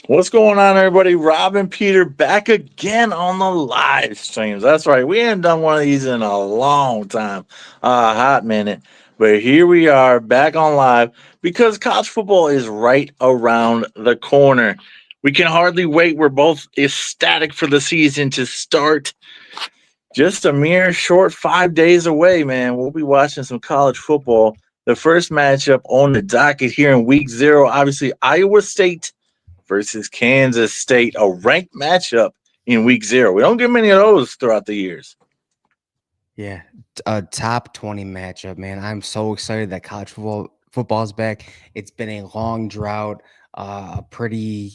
What's going on, everybody? Rob and Peter back again on the live streams. That's right. We haven't done one of these in a long time, a hot minute. But here we are back on live because college football is right around the corner. We can hardly wait. We're both ecstatic for the season to start. Just a mere short 5 days away, man. We'll be watching some college football. The first matchup on the docket here in week zero, obviously, Iowa State versus Kansas State, a ranked matchup in week zero. We don't get many of those throughout the years. Yeah, a top 20 matchup, man. I'm so excited that college football's back. It's been a long drought, a pretty,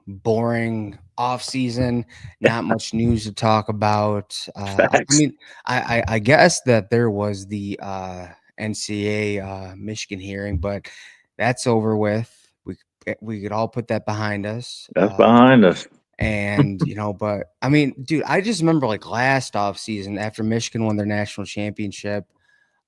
boring off season. Not much news to talk about. I Facts. mean, I guess that there was the NCAA Michigan hearing, but that's over with. We could all put that behind us. That's behind us. And but I mean, dude, I just remember like last off season after Michigan won their national championship,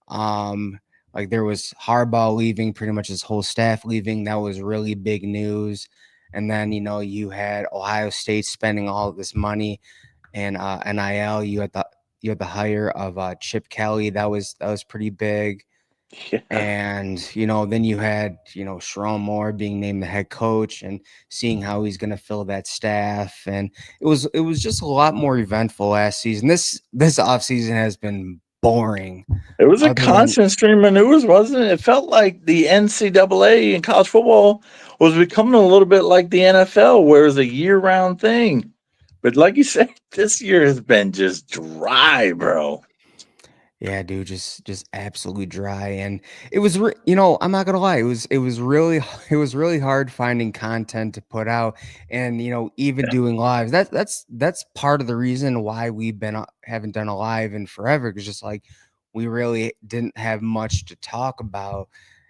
um, like there was Harbaugh leaving, pretty much his whole staff leaving. That was really big news. And then you had Ohio State spending all of this money and NIL. You had the hire of Chip Kelly. That was pretty big. Yeah. And then you had Sharon Moore being named the head coach and seeing how he's going to fill that staff, and it was just a lot more eventful last season. This offseason has been boring, It was a other than constant stream of news, wasn't it? It felt like the NCAA in college football was becoming a little bit like the NFL, where it's a year round thing. But like you said, this year has been just dry, bro. yeah, dude, just absolutely dry. And it was I'm not gonna lie, it was really it was really hard finding content to put out, and even doing lives. That's part of the reason why we've been haven't done a live in forever, because just like we really didn't have much to talk about.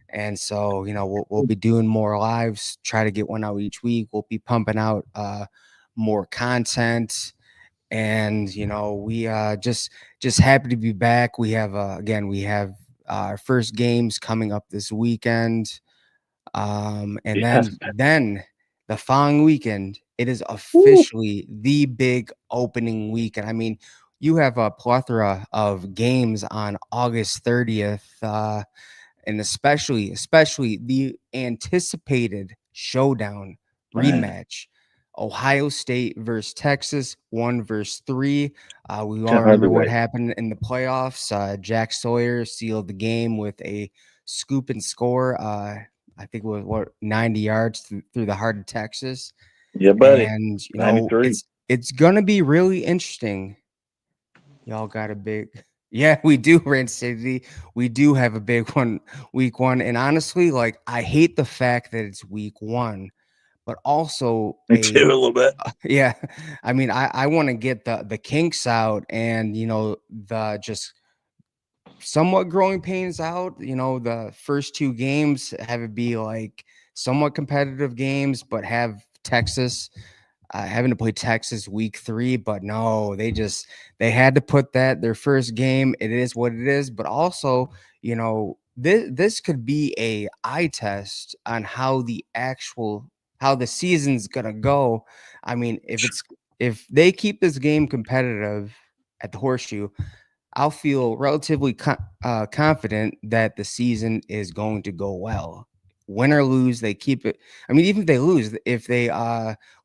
And so we'll be doing more lives, try to get one out each week. We'll be pumping out more content, and we just happy to be back. We have again, we have our first games coming up this weekend, and Yes. then the following weekend it is Woo. officially the big opening weekend. I mean, you have a plethora of games on August 30th, and especially the anticipated showdown Man, rematch, Ohio State versus Texas, 1 versus 3. We all can hardly remember what wait. happened in the playoffs. Jack Sawyer sealed the game with a scoop and score. I think it was 90 yards through the heart of Texas. Yeah, buddy. And 93. it's gonna be really interesting. Y'all got a big yeah, we do, Rand City. We do have a big one, week one. And honestly, like I hate the fact that it's week one, but also Me too, a little bit. yeah, I mean, I want to get the kinks out, and the just somewhat growing pains out. The first two games have it be like somewhat competitive games, but have Texas having to play Texas week 3. But no, they had to put that their first game. It is what it is. But also, this could be a eye test on how the season's gonna go. I mean, if they keep this game competitive at the Horseshoe, I'll feel relatively confident that the season is going to go well. Win or lose, they keep it. I mean, even if they lose, if they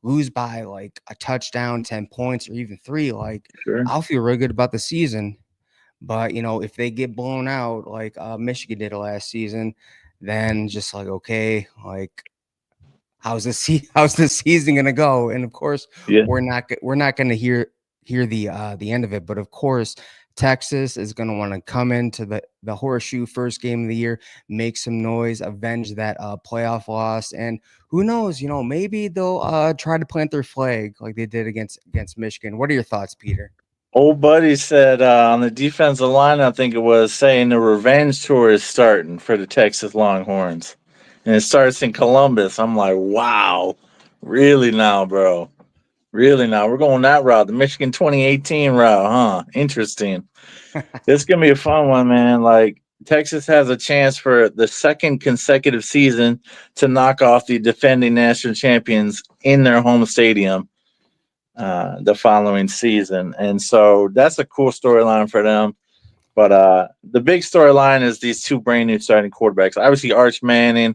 lose by like a touchdown, 10 points, or even 3, like Sure. I'll feel really good about the season. But if they get blown out like Michigan did last season, then just like, okay, like how's the season gonna go? And of course, Yeah. we're not gonna hear the end of it. But of course, Texas is gonna want to come into the Horseshoe first game of the year, make some noise, avenge that playoff loss, and who knows? Maybe they'll try to plant their flag like they did against Michigan. What are your thoughts, Peter? Old buddy said on the defensive line, I think it was saying the revenge tour is starting for the Texas Longhorns. And it starts in Columbus. I'm like, wow. Really now, bro. Really now. We're going that route. The Michigan 2018 route, huh? Interesting. This is gonna be a fun one, man. Like Texas has a chance for the second consecutive season to knock off the defending national champions in their home stadium the following season. And so that's a cool storyline for them. But the big storyline is these two brand new starting quarterbacks. Obviously, Arch Manning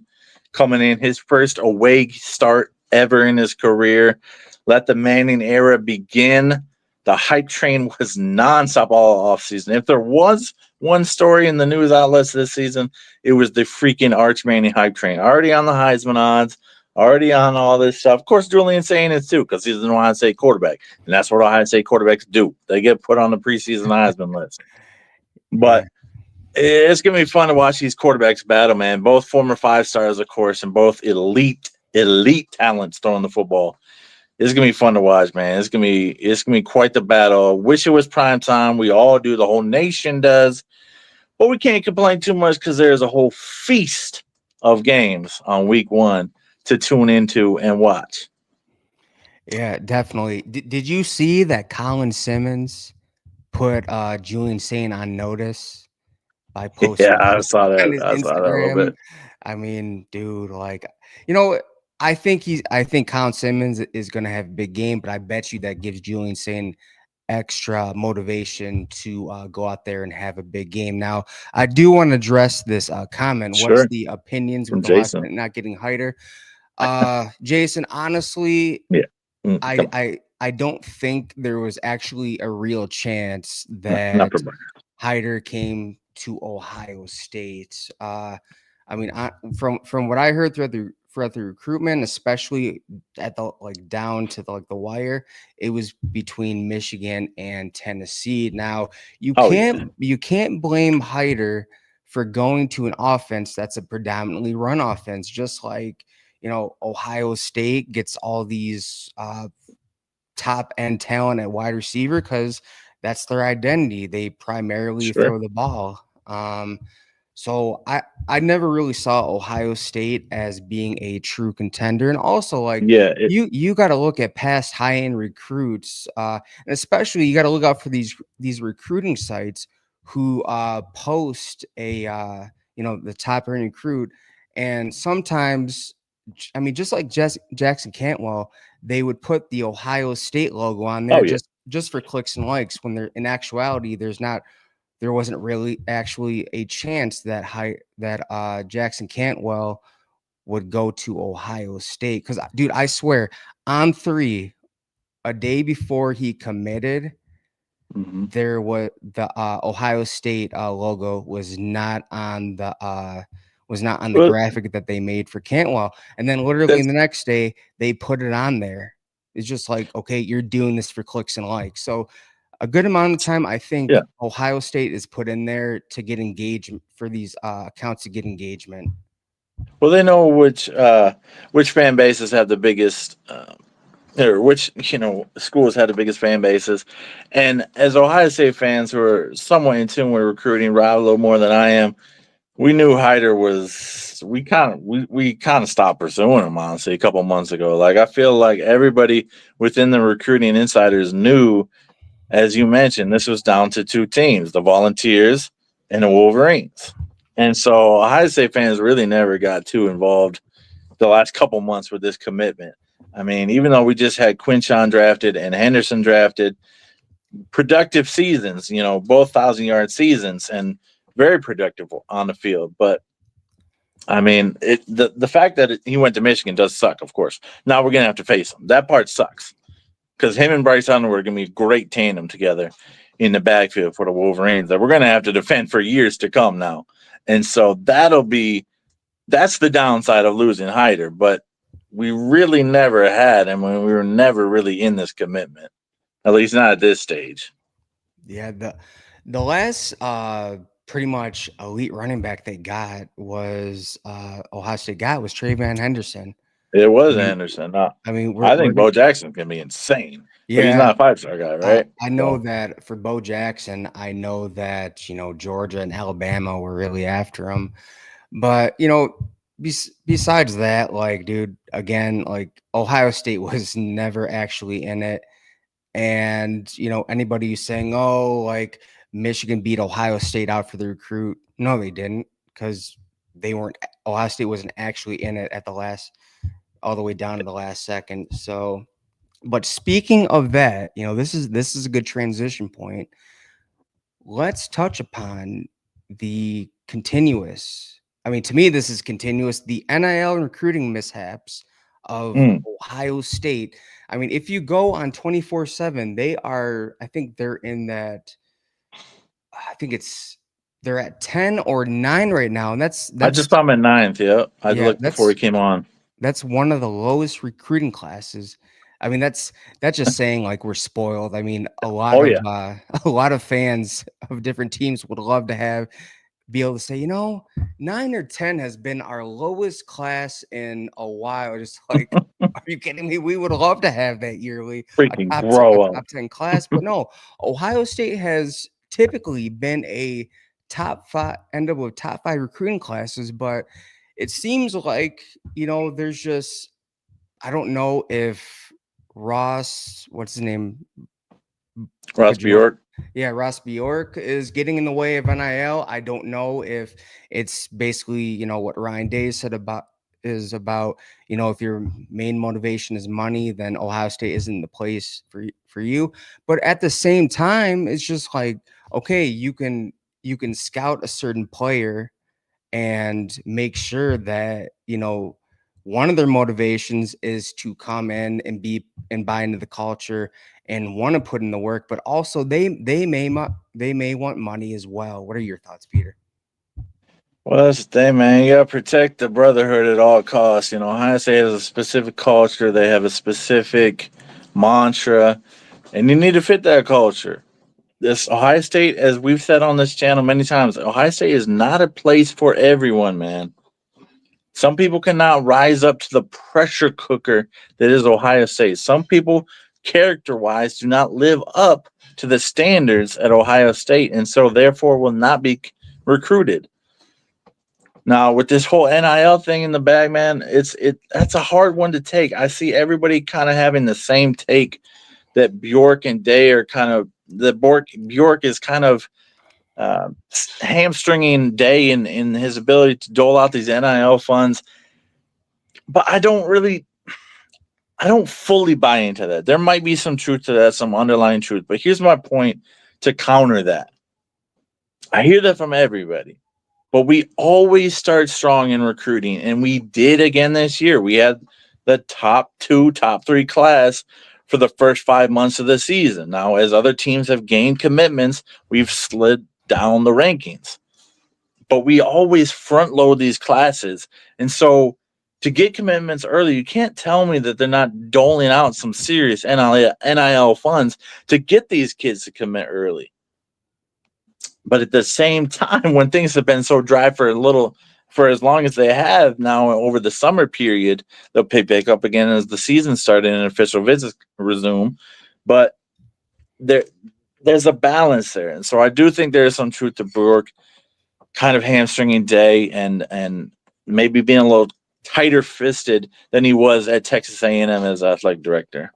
coming in, his first away start ever in his career. Let the Manning era begin. The hype train was nonstop all offseason. If there was one story in the news outlets this season, it was the freaking Arch Manning hype train. Already on the Heisman odds, already on all this stuff. Of course, Julian's saying it too because he's an Ohio State quarterback. And that's what Ohio State quarterbacks do. They get put on the preseason Heisman list. Yeah. But it's gonna be fun to watch these quarterbacks battle, man. Both former 5 stars, of course, and both elite talents throwing the football. It's gonna be fun to watch, man. It's gonna be quite the battle. Wish it was prime time. We all do. The whole nation does, but we can't complain too much because there's a whole feast of games on week one to tune into and watch. Yeah, definitely. Did you see that Colin Simmons put Julian Saint on notice by Yeah, posting I this saw on that. his I saw that a little Instagram? bit. I mean, dude, like, I think Colin Simmons is gonna have a big game, but I bet you that gives Julian Saint extra motivation to go out there and have a big game. Now, I do want to address this comment. What's Sure, the opinions from with Ohio Jason. State not getting Hyder? Jason, honestly, Yeah, come on, I don't think there was actually a real chance not that for Hyder came to Ohio State. I mean, from what I heard throughout the recruitment, especially at the like down to the wire, it was between Michigan and Tennessee. Now Oh yeah, you can't blame Hyder for going to an offense that's a predominantly run offense, just like Ohio State gets all these top end talent at wide receiver because that's their identity. They primarily sure. throw the ball. So I never really saw Ohio State as being a true contender, and also like Yeah, you got to look at past high end recruits, and especially you got to look out for these recruiting sites who post a the top end recruit, and sometimes I mean just like Jackson Cantwell, they would put the Ohio State logo on there oh yeah, just for clicks and likes when they're in actuality there wasn't really actually a chance that Jackson Cantwell would go to Ohio State cuz dude I swear on 3 a day before he committed hmm there was the Ohio State logo was not on the well, graphic that they made for Cantwell. And then literally that's the next day they put it on there. It's just like, okay, you're doing this for clicks and likes. So a good amount of time, I think yeah. Ohio State is put in there to get engagement for these accounts to get engagement. Well, they know which fan bases have the biggest, or which schools have the biggest fan bases, and as Ohio State fans who are somewhat in tune with recruiting, Rob a little more than I am, we knew Hyder was. We kind of stopped pursuing him honestly a couple months ago. Like I feel like everybody within the recruiting insiders knew, as you mentioned, this was down to two teams: the Volunteers and the Wolverines. And so Ohio State fans really never got too involved the last couple months with this commitment. I mean, even though we just had Quinshon drafted and Henderson drafted, productive seasons, both 1,000-yard seasons and very productive on the field. But I mean, the fact that he went to Michigan does suck, of course. Now we're gonna have to face him. That part sucks because him and Bryce Hunter are gonna be a great tandem together in the backfield for the Wolverines that we're gonna have to defend for years to come now. And so that's the downside of losing Hyder, but we really never had him when we were never really in this commitment, at least not at this stage. Yeah, the last pretty much elite running back they got was Ohio State got was Trey Van Henderson. It I was mean, Anderson. I mean, I think Bo Jackson's gonna be insane, but he's yeah. not a 5 star guy, right? I know So that for Bo Jackson, I know that Georgia and Alabama were really after him, but besides that, like, dude, again, like Ohio State was never actually in it, and anybody who's saying, oh, like Michigan beat Ohio State out for the recruit. No, they didn't, because they weren't. Ohio State wasn't actually in it at the last, all the way down to the last second. So, but speaking of that, this is a good transition point. Let's touch upon the continuous. I mean, to me, this is continuous. The NIL recruiting mishaps of Mm. Ohio State. I mean, if you go on 24/7, they are. I think they're in that. I think they're at 10 or 9 right now, and that's I that's just saw him at ninth. Yep. I yeah, looked before he came on. that's one of the lowest recruiting classes. I mean, that's just saying like we're spoiled. I mean, a lot Oh, of yeah. a lot of fans of different teams would love to be able to say, 9 or 10 has been our lowest class in a while. Just like, are you kidding me? We would love to have that yearly Freaking a grow up. top 10 class, but no, Ohio State has typically been a top five, end up with top five recruiting classes, but it seems like, there's just, I don't know if Ross, what's his name? Ross Bajor, Bjork. yeah, Ross Bjork is getting in the way of NIL. I don't know if it's basically, what Ryan Day said about is about, if your main motivation is money, then Ohio State isn't the place for you. But at the same time, it's just like, okay, you can scout a certain player and make sure that one of their motivations is to come in and buy into the culture and want to put in the work, but also they may want money as well. What are your thoughts, Peter? Well, that's the thing, man. You gotta protect the brotherhood at all costs. Ohio State has a specific culture. They have a specific mantra, and you need to fit that culture. This Ohio State, as we've said on this channel many times, Ohio State is not a place for everyone, man. Some people cannot rise up to the pressure cooker that is Ohio State. Some people, character wise, do not live up to the standards at Ohio State, and so therefore will not be recruited. Now, with this whole NIL thing in the bag, man, that's a hard one to take. I see everybody kind of having the same take that Bjork and Day are kind of the Bjork is kind of uh, hamstringing Day in his ability to dole out these NIL funds. But I don't fully buy into that. There might be some truth to that, some underlying truth. But here's my point to counter that. I hear that from everybody. But we always start strong in recruiting, and we did again this year. We had the top two, top three class for the first 5 months of the season. Now, as other teams have gained commitments, we've slid down the rankings. But we always front load these classes. And so to get commitments early, you can't tell me that they're not doling out some serious NIL funds to get these kids to commit early. But at the same time, when things have been so dry for as long as they have now over the summer period, they'll pick back up again as the season started and official visits resume. But there, there's a balance there, and so I do think there is some truth to Burke kind of hamstringing Day and maybe being a little tighter fisted than he was at Texas A&M as athletic director.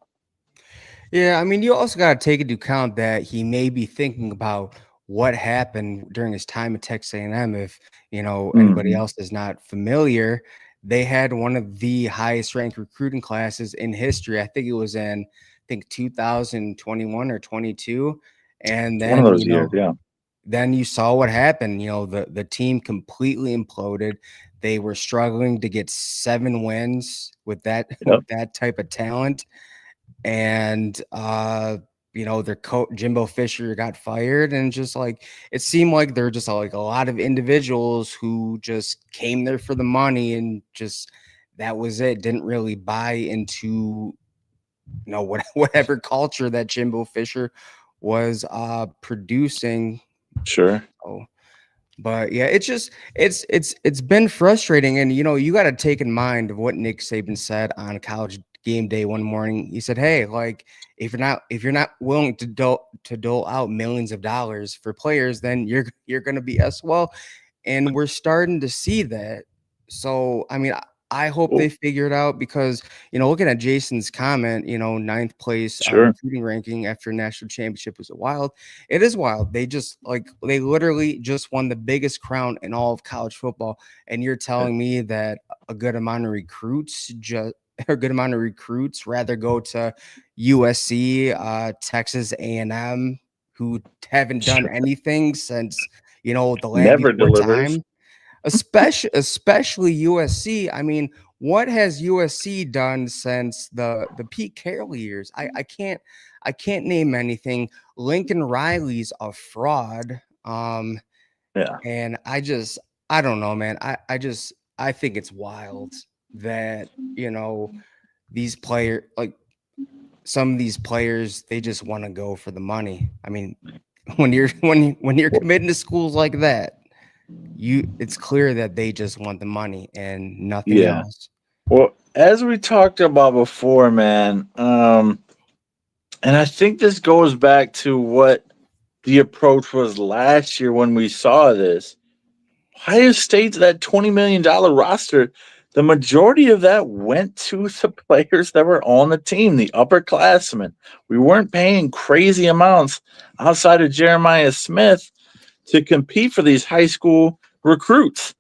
Yeah, I mean, you also got to take into account that he may be thinking about what happened during his time at Texas A&M. If anybody Mm-hmm. else is not familiar, they had one of the highest ranked recruiting classes in history. I think it was in, 2021 or 22, and One of then those years, yeah. you saw what happened. The team completely imploded. They were struggling to get 7 wins with that Yep. with that type of talent, and their coach Jimbo Fisher got fired, and just like it seemed like they're just like a lot of individuals who just came there for the money, and just that was it. Didn't really buy into whatever culture that Jimbo Fisher was producing. Sure. Oh, but yeah, it's been frustrating, and you got to take in mind of what Nick Saban said on College Game Day one morning. He said, "Hey, like if you're not willing to dole out millions of dollars for players, then you're going to be SOL." And we're starting to see that. So I mean, I hope they Well, figure it out because, looking at Jason's comment, ninth place sure. recruiting ranking after national championship was wild. It is wild. They literally just won the biggest crown in all of college football. And you're telling me that a good amount of recruits a good amount of recruits rather go to USC, Texas A&M, who haven't done Sure. anything since, the land Never before delivers. time. Especially USC. I mean, what has USC done since the Pete Carroll years? I can't name anything. Lincoln Riley's a fraud. Yeah. And I don't know, man. I think it's wild that, these some of these players, they just want to go for the money. I mean, when you're committing to schools like that, it's clear that they just want the money and nothing Yeah. else. Well, as we talked about before, man, and I think this goes back to what the approach was last year when we saw this. Ohio State's that $20 million roster, the majority of that went to the players that were on the team, the upperclassmen. We weren't paying crazy amounts outside of Jeremiah Smith to compete for these high school recruits.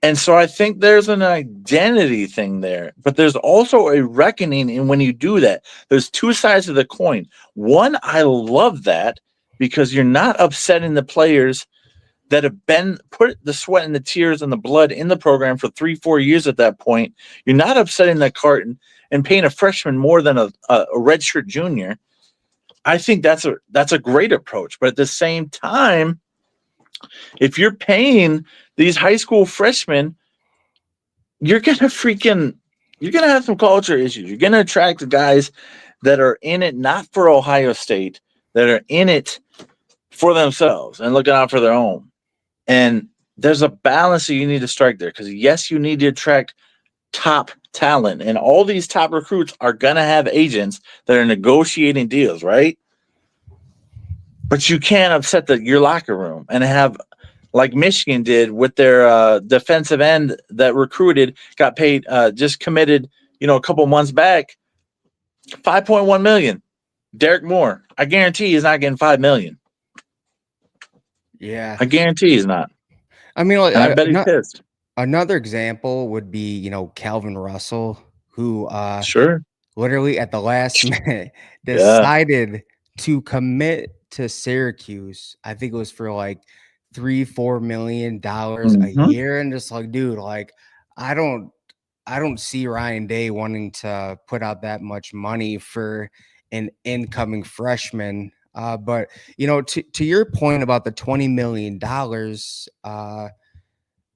And so I think there's an identity thing there, but there's also a reckoning in when you do that. There's two sides of the coin. One, I love that because you're not upsetting the players that have been put the sweat and the tears and the blood in the program for 3-4 years at that point. You're not upsetting that carton and paying a freshman more than a redshirt junior. I think that's a great approach. But at the same time, if you're paying these high school freshmen, you're gonna have some culture issues. You're gonna attract the guys that are in it not for Ohio State, that are in it for themselves and looking out for their own. And there's a balance that you need to strike there because yes, you need to attract top talent, and all these top recruits are gonna have agents that are negotiating deals, right? But you can't upset your locker room and have like Michigan did with their defensive end that recruited, got paid, just committed, a couple months back, 5.1 million. Derek Moore, I guarantee he's not getting 5 million. Yeah. I guarantee he's not, I mean, like, and I bet he's pissed. another example would be, Calvin Russell, who Sure, literally at the last minute yeah, decided to commit to Syracuse. I think it was for like $3-4 million a hmm, year. And just like, dude, like I don't I don't see Ryan Day wanting to put out that much money for an incoming freshman. But to your point about the $20 million,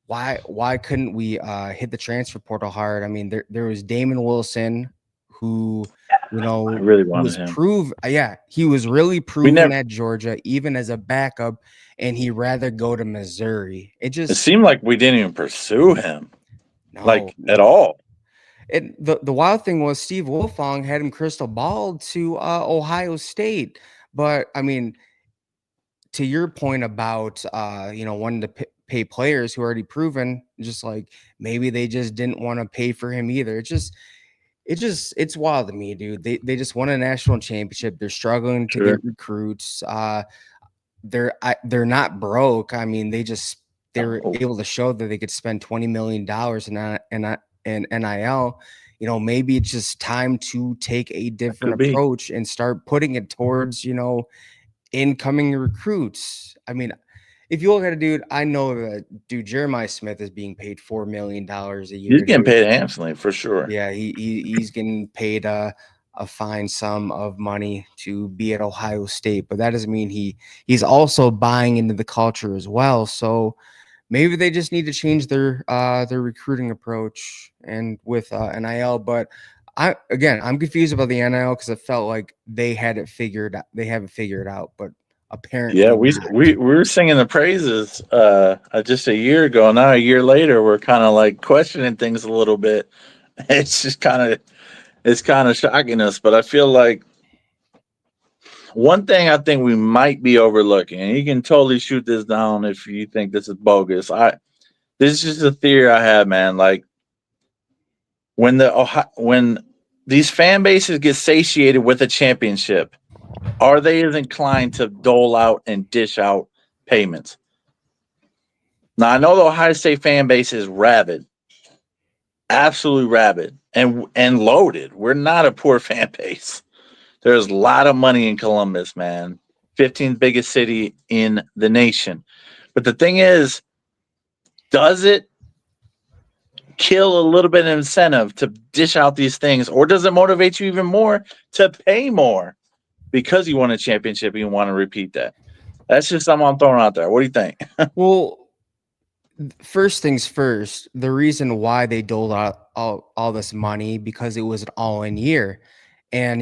why couldn't we hit the transfer portal hard? I mean, there was Damon Wilson, who I really wanted was him. he was really We proven never. at Georgia, even as a backup, and he'd rather go to Missouri. It seemed like we didn't even pursue him, No, like at no. all. The wild thing was Steve Wilfong had him crystal balled to Ohio State, but I mean, to your point about wanting to pay players who are already proven, just like maybe they just didn't want to pay for him either. It's wild to me, dude. They just won a national championship. They're struggling to Sure. get recruits. They're not broke. I mean, they were Oh, able to show that they could spend $20 million in NIL. Maybe it's just time to take a that different could be. approach and start putting it towards incoming recruits. I mean, if you look at it, dude, I know that Jeremiah Smith is being paid $4 million a He's year, getting dude. paid handsomely for sure. Yeah, he's getting paid a fine sum of money to be at Ohio State, but that doesn't mean he's also buying into the culture as well. So maybe they just need to change their recruiting approach and with NIL. But I'm confused about the NIL because I felt like they had it figured out. They have it figured out, but Yeah, apparently we not. we we were singing the praises just a year ago. Now a year later, we're kind of like questioning things a little bit. It's kind of shocking us, but I feel like one thing I think we might be overlooking, and you can totally shoot this down if you think this is bogus. This is just a theory I have, man. Like when these fan bases get satiated with a championship, are they as inclined to dole out and dish out payments? Now I know the Ohio State fan base is rabid, absolutely rabid, and loaded. We're not a poor fan base. There's a lot of money in Columbus, man. 15th biggest city in the nation. But the thing is, does it kill a little bit of incentive to dish out these things, or does it motivate you even more to pay more because you won a championship and you want to repeat that? That's just something I'm throwing out there. What do you think? Well, first things first, the reason why they doled out all this money because it was an all-in year. And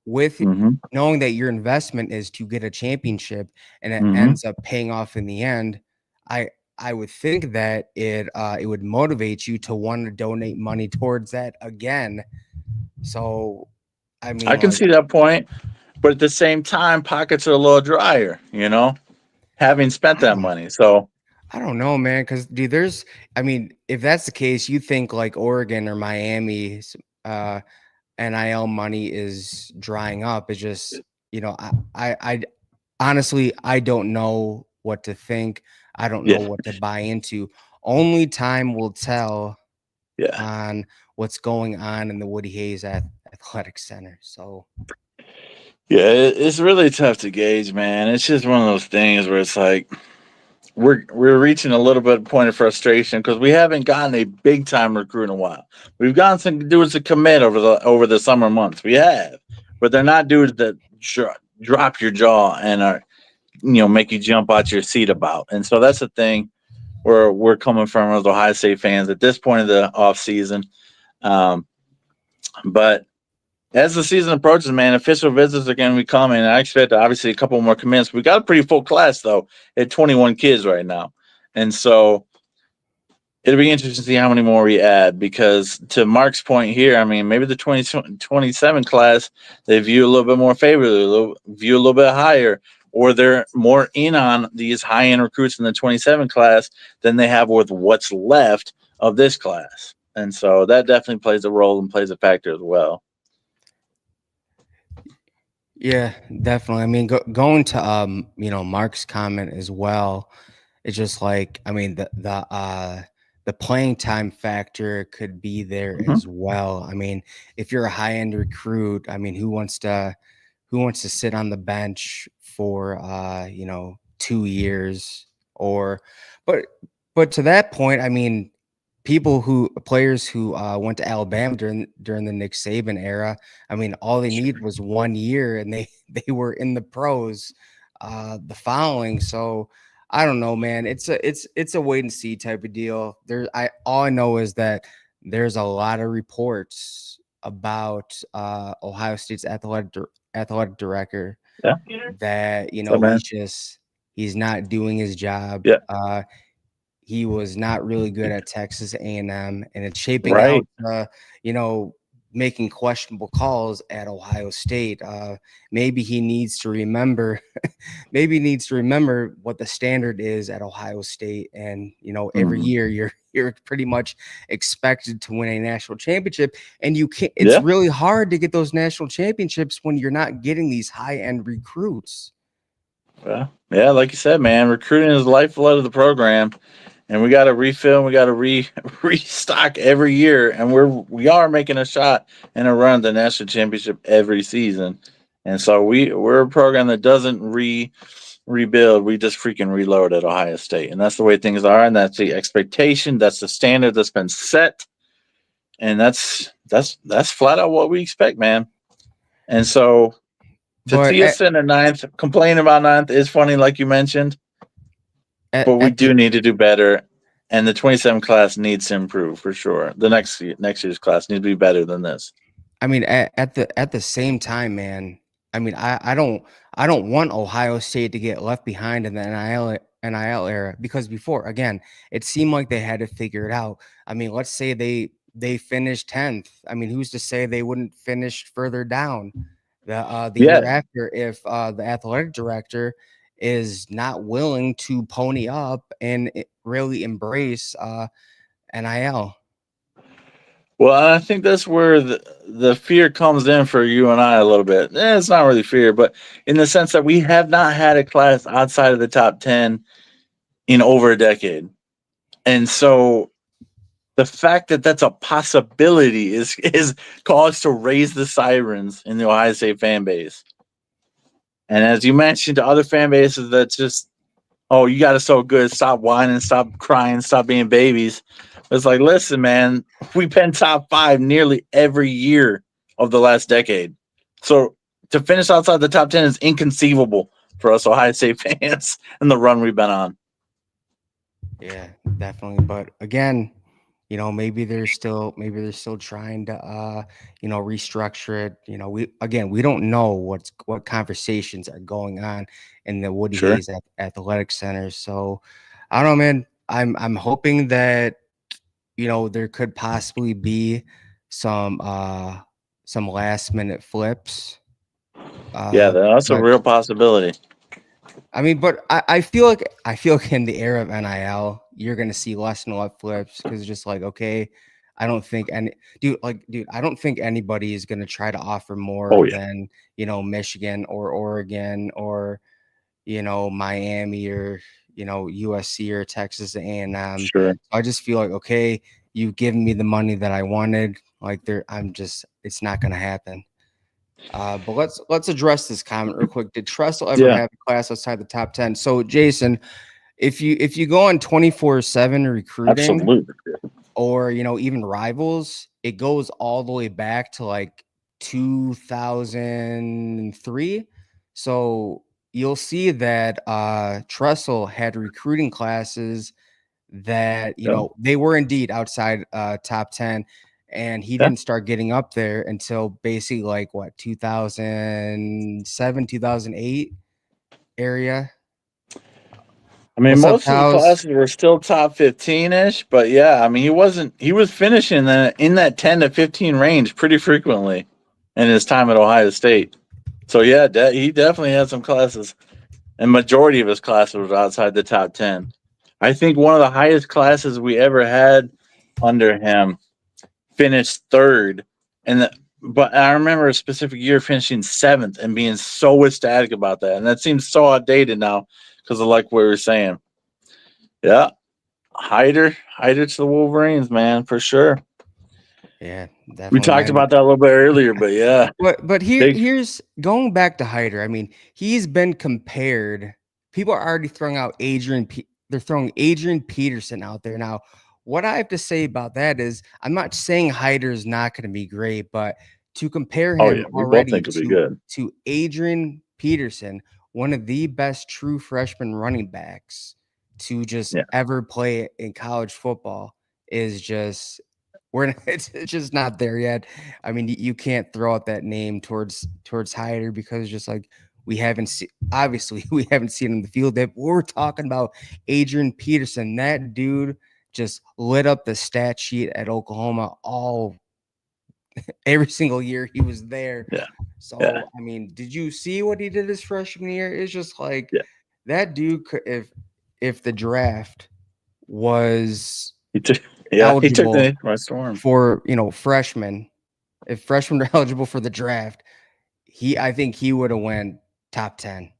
with Mm-hmm. knowing that your investment is to get a championship and it Mm-hmm. ends up paying off in the end, I I would think that it would motivate you to want to donate money towards that again. So I I mean, can like, see that point, but at the same time, pockets are a little drier, having spent I that don't money. So, I don't know, man. Because dude, I mean, if that's the case, you think like Oregon or Miami, NIL money is drying up. It's just, I honestly, I don't know what to think. I don't know yeah, what to buy into. Only time will tell yeah. on what's going on in the Woody Hayes Athletic Center. So, Yeah, it's really tough to gauge, man. It's just one of those things where it's like we're reaching a little bit of point of frustration because we haven't gotten a big time recruit in a while. We've gotten some dudes to commit over the summer months. We have, but they're not dudes that drop your jaw and are make you jump out your seat about. And so that's the thing where we're coming from as Ohio State fans at this point of the off season. Um, but as the season approaches, man, official visits are going to be coming. I expect obviously a couple more commits. We got a pretty full class though, at 21 kids right now, and so it'll be interesting to see how many more we add. Because to Mark's point here, I mean, maybe the 2027 class they view a little bit more favorably, view a little bit higher, or they're more in on these high end recruits in the 27 class than they have with what's left of this class, and so that definitely plays a role and plays a factor as well. yeah, definitely. I mean, going to Mark's comment as well. It's just like, I mean, the playing time factor could be there Mhm. as well. I mean, if you're a high end recruit, I mean, who wants to sit on the bench for 2 years, or but but to that point, I mean, players who went to Alabama during the Nick Saban era, I mean, all they need was 1 year and they they were in the pros the following. So I don't know, man. It's a wait and see type of deal. All I know is that there's a lot of reports about Ohio State's athletic director Yeah. that So man, he's not doing his job. yeah, He was not really good at Texas A&M, and it's shaping out, right. you know, making questionable calls at Ohio State. Maybe he needs to remember, maybe he needs to remember what the standard is at Ohio State, and every Mhm. year you're pretty much expected to win a national championship, and you can't. It's Yeah, really hard to get those national championships when you're not getting these high end recruits. well, yeah. Like you said, man, recruiting is the lifeblood of the program, and we got to refill. We got to restock every year, and we are making a shot and a run at the national championship every season. And so we're a program that doesn't rebuild. We just freaking reload at Ohio State, and that's the way things are, and that's the expectation. That's the standard that's been set, and that's flat out what we expect, man. And so to But see us in the ninth, complaining about ninth is funny, like you mentioned, but we at the do need to do better. And the 27 class needs to improve for sure. The next year's class needs to be better than this. I mean, at the same time, man. I mean, I don't want Ohio State to get left behind in the NIL era, because before, again, it seemed like they had to figure it out. I mean, let's say they finished 10th. I mean, who's to say they wouldn't finish further down the year Yeah, after if the athletic director is not willing to pony up and really embrace NIL. Well, I think that's where the fear comes in for you and I a little bit. It's not really fear, but in the sense that we have not had a class outside of the top 10 in over a decade. And so the fact that that's a possibility is cause to raise the sirens in the Ohio State fan base. And as you mentioned, to other fan bases that just, oh, you got to so good, stop whining, stop crying, stop being babies. It's like, listen, man, we've been top 5 nearly every year of the last decade. So to finish outside the top 10 is inconceivable for us Ohio State fans and the run we've been on. Yeah, definitely. But again, maybe they're still trying to restructure it. We don't know what conversations are going on in the Woody Sure. Hayes Athletic Center. So I don't know, man. I'm hoping that there could possibly be some some last minute flips. Yeah, that's a But real possibility. I mean, but I feel like in the era of NIL, you're gonna see less and less flips because it's just like, okay, I don't think any dude, I don't think anybody is gonna try to offer more Oh, yeah, than Michigan or Oregon or Miami or USC or Texas A&M. sure. I just feel like, okay, you've given me the money that I wanted. Like it's not gonna happen. But let's address this comment real quick. Did Tressel ever Yeah, have a class outside the top 10? So Jason, if you go on 24/7 recruiting absolutely. or even rivals, it goes all the way back to like 2003. So you'll see that Tressel had recruiting classes that Yeah, they were indeed outside top 10, and he yeah. didn't start getting up there until basically like what, 2007, 2008 area. I mean, What's up, most of the Cows? classes were still top 15 ish, but yeah, I mean, he was finishing in that 10 to 15 range pretty frequently in his time at Ohio State. So yeah, he definitely had some classes, and majority of his classes was outside the top 10. I think one of the highest classes we ever had under him finished third, and but I remember a specific year finishing seventh and being so ecstatic about that, and that seems so outdated now because of like what we were saying. Yeah, Hider to the Wolverines, man, for sure. Yeah, We definitely, talked man. about that a little bit earlier, but yeah, But big. here's going back to Hyder. I mean, he's been compared. People are already throwing out they're throwing Adrian Peterson out there now. What I have to say about that is, I'm not saying Hyder is not going to be great, but to compare Oh yeah, him we both already think it'll be good. to Adrian Peterson, one of the best true freshman running backs to just Yeah, ever play in college football, is just it's just not there yet. I mean, you can't throw out that name towards Hyder because just like we haven't seen, obviously we haven't seen him in the field. That we're talking about Adrian Peterson. That dude just lit up the stat sheet at Oklahoma all every single year he was there. yeah, yeah, So I mean, did you see what he did his freshman year? It's just like yeah. that dude could, if the draft was He took, yeah, he took eligible the by storm. for freshmen, if freshmen are eligible for the draft, I think he would have went top 10.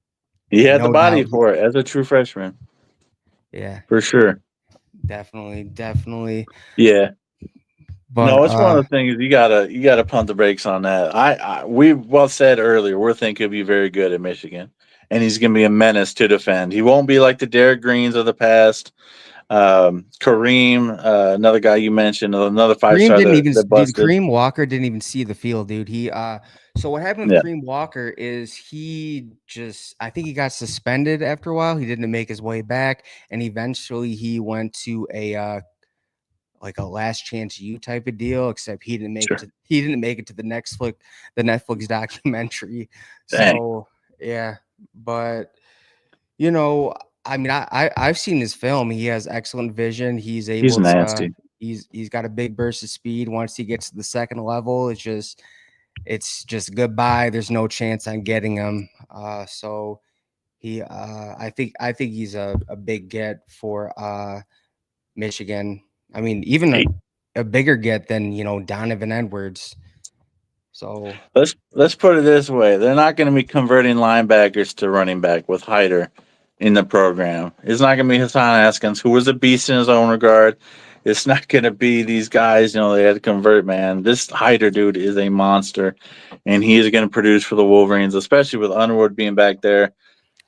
He had the No body doubt. for it as a true freshman, Yeah, for sure. definitely. Yeah. But No, it's one of the things you gotta pump the brakes on that. We well said earlier. We're thinking he'll be very good at Michigan, and he's going to be a menace to defend. He won't be like the Derek Greens of the past. Kareem, another guy you mentioned, another five Kareem star didn't even that dude, busted. Kareem Walker didn't even see the field, dude. So what happened with Yeah, Kareem Walker is I think he got suspended after a while. He didn't make his way back, and eventually he went to a like a last chance you type of deal, except sure. he didn't make it to the Netflix documentary. Dang, So yeah, but you know, I mean, I've seen his film. He has excellent vision. He's he's able to nasty. he's got a big burst of speed. Once he gets to the second level, it's just goodbye. There's no chance on getting him. So I think he's a big get for Michigan. I mean, even He, a bigger get than Donovan Edwards. So Let's put it this way: they're not going to be converting linebackers to running back with Hyder in the program. It's not going to be Hassan Askins, who was a beast in his own regard. It's not going to be these guys. They had to convert. Man, this Hyder dude is a monster, and he is going to produce for the Wolverines, especially with Underwood being back there.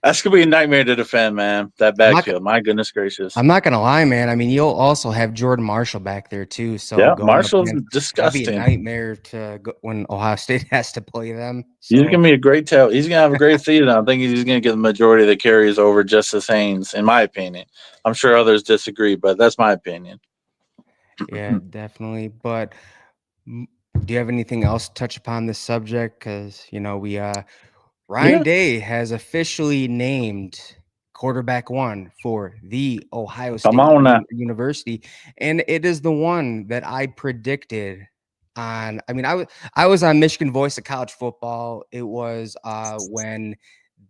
That's going to be a nightmare to defend, man. That I'm not backfield. My goodness gracious. I'm not gonna lie, man. I mean, you'll also have Jordan Marshall back there too. So Yeah, going up Marshall's against that'd be a disgusting. nightmare to go when Ohio State has to play them. He's So gonna be a great tell. He's gonna have a great season. I think he's gonna get the majority of the carries over Justice Haynes, in my opinion. I'm sure others disagree, but that's my opinion. yeah, definitely. But m- do you have anything else to touch upon this subject? Because we Ryan Yeah, Day has officially named quarterback one for the Ohio come State on now. University, and it is the one that I predicted. I mean, I was on Michigan Voice of College Football. It was when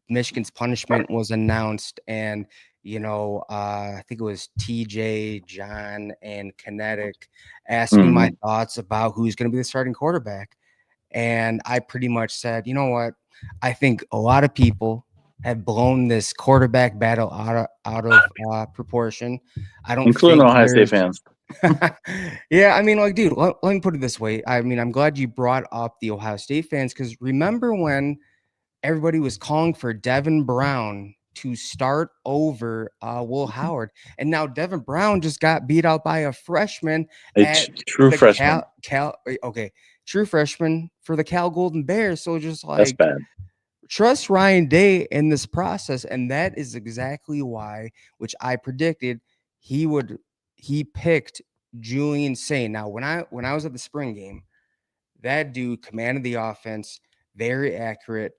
Michigan's punishment was announced, and I think it was TJ, John, and Kinetic asked me my Hmm. thoughts about who's going to be the starting quarterback. And I pretty much said, you know what? I think a lot of people have blown this quarterback battle out of proportion. I don't Including think Ohio State there's. fans. Yeah, I mean, like, dude, let me put it this way. I mean, I'm glad you brought up the Ohio State fans because remember when everybody was calling for Devin Brown to start over Will Howard, and now Devin Brown just got beat out by a freshman A at true the freshman. okay, true freshman for the Cal Golden Bears. So just That's like bad. trust Ryan Day in this process, and that is exactly why, which I predicted he would. He picked Julian Sain. Now, when I was at the spring game, that dude commanded the offense, very accurate,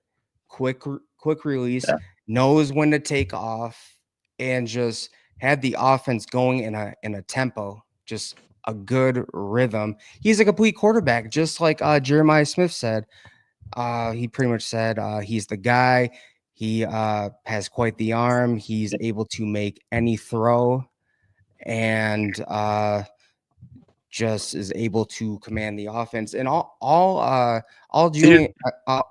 quick release, Yeah. knows when to take off, and just had the offense going in a tempo, just a good rhythm. He's a complete quarterback, just like Jeremiah Smith said. He pretty much said he's the guy. He has quite the arm. He's able to make any throw, and just is able to command the offense. And all See, Julian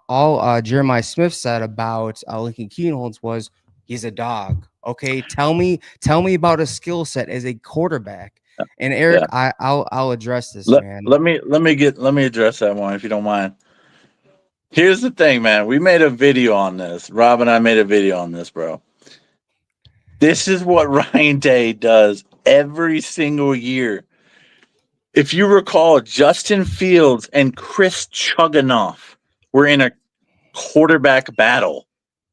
all Jeremiah Smith said about Lincoln Keenholz was he's a dog. Okay, tell me about a skill set as a quarterback. And Eric, yeah. I'll address this, Let man. let me address that one if you don't mind. Here's the thing, man. We made a video on this. Rob and I made a video on this, bro. This is what Ryan Day does every single year. If you recall, Justin Fields and Chris Chuganoff were in a quarterback battle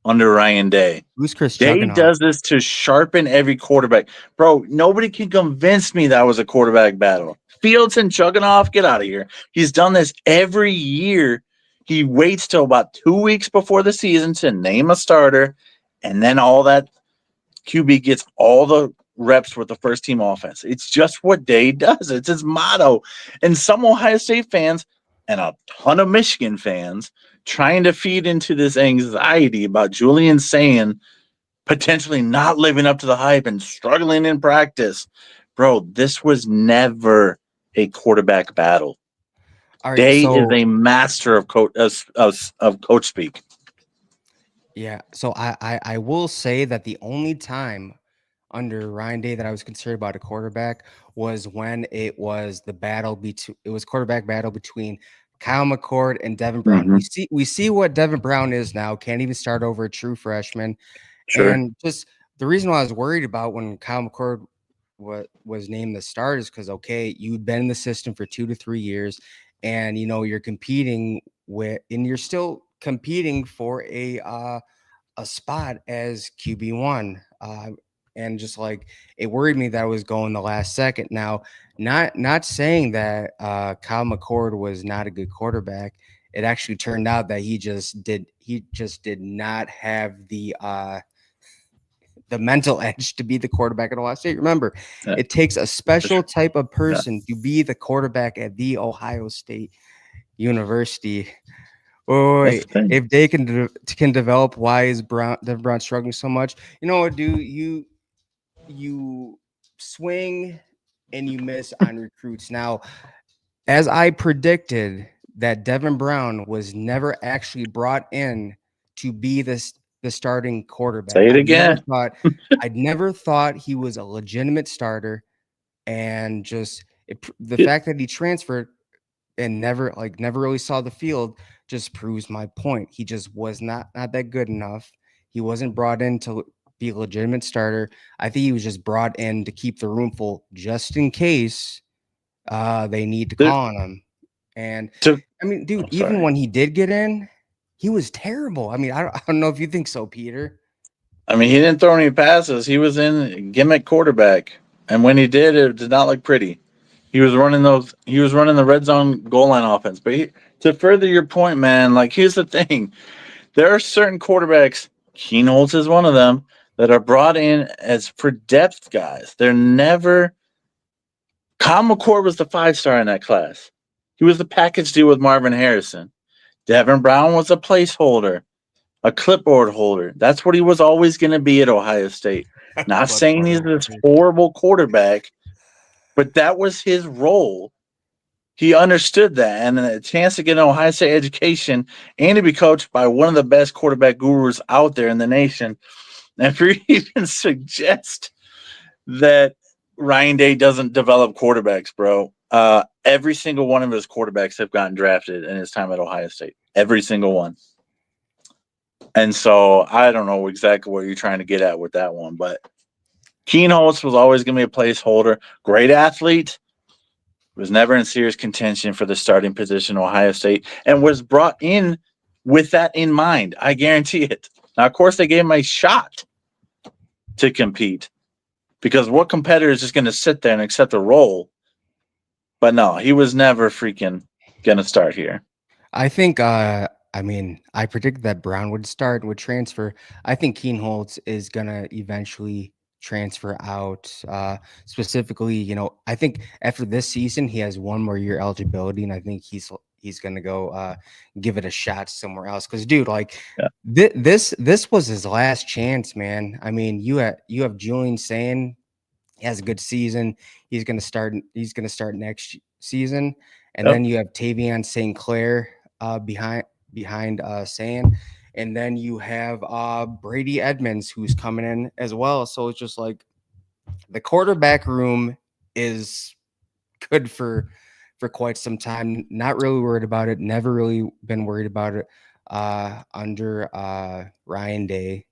under Ryan Day. Who's Chris Day Chugginoff? does this to sharpen every quarterback. Bro, nobody can convince me that was a quarterback battle. Fields and Chuganoff, get out of here. He's done this every year. He waits till about 2 weeks before the season to name a starter, and then all that QB gets all the reps with the first team offense. It's just what Day does. It's his motto. And some Ohio State fans and a ton of Michigan fans trying to feed into this anxiety about Julian saying potentially not living up to the hype and struggling in practice. Bro, this was never a quarterback battle. All right, Day is so a master of coach speak. yeah, so I will say that the only time under Ryan Day that I was concerned about a quarterback was when it was the battle between it was quarterback battle between Kyle McCord and Devin Brown. Mm-hmm. We see what Devin Brown is now, can't even start over a true freshman. Sure. And just the reason why I was worried about when Kyle McCord was named the start is because okay, you've been in the system for 2 to 3 years, and you're competing with, and you're still competing for a spot as QB1. And just like it worried me that I was going the last second. Now, not saying that Kyle McCord was not a good quarterback. It actually turned out that he just did not have the mental edge to be the quarterback at Ohio State. Remember, Yeah, it takes a for special sure. type of Yeah. person to be the quarterback at the Ohio State University. Wait, That's the thing. if they can develop why is Devin Brown struggling so much? You know what, dude? You swing. and you miss on recruits. Now, as I predicted, that Devin Brown was never actually brought in to be the starting quarterback. Say it again. I'd never thought he was a legitimate starter, and just the It- fact that he transferred and never really saw the field just proves my point. He just was not that good enough. He wasn't brought in to be a legitimate starter. I think he was just brought in to keep the room full just in case they need to there- call on him. And to, I mean, dude, I'm even sorry. when he did get in, he was terrible. I mean, I don't know if you think so, Peter. I mean, he didn't throw any passes. He was in gimmick quarterback, and when he did, it did not look pretty. He was running those. He was running the red zone goal line offense. But to further your point, man, like here's the thing: there are certain quarterbacks. Keenholz is one of them that are brought in as for depth guys. They're never. Kyle McCord was the 5-star in that class. He was the package deal with Marvin Harrison. Devin Brown was a placeholder, a clipboard holder. That's what he was always going to be at Ohio State. Not saying Clipboard he's this holder. horrible quarterback, but that was his role. He understood that, and a chance to get an Ohio State education and to be coached by one of the best quarterback gurus out there in the nation. And if you even suggest that Ryan Day doesn't develop quarterbacks, bro, every single one of his quarterbacks have gotten drafted in his time at Ohio State. Every single one. And so I don't know exactly what you're trying to get at with that one, but Keenholz was always going to be a placeholder. Great athlete, was never in serious contention for the starting position at Ohio State, and was brought in with that in mind. I guarantee it. Now, of course, they gave him a shot to compete because what competitor is just going to sit there and accept a role? But no, he was never freaking going to start here. I think I mean, I predicted that Brown would transfer. I think Keenholz is gonna eventually transfer out. Specifically, I think after this season he has one more year eligibility, and I think he's gonna go give it a shot somewhere else. Because, dude, like Yeah. this was his last chance, man. I mean, you have Julian saying he has a good season. He's gonna start next season, and Yep. then you have Tavion St. Clair behind Sand, and then you have Brady Edmonds who's coming in as well. So it's just like the quarterback room is good for quite some time. Not really worried about it. Never really been worried about it under Ryan Day.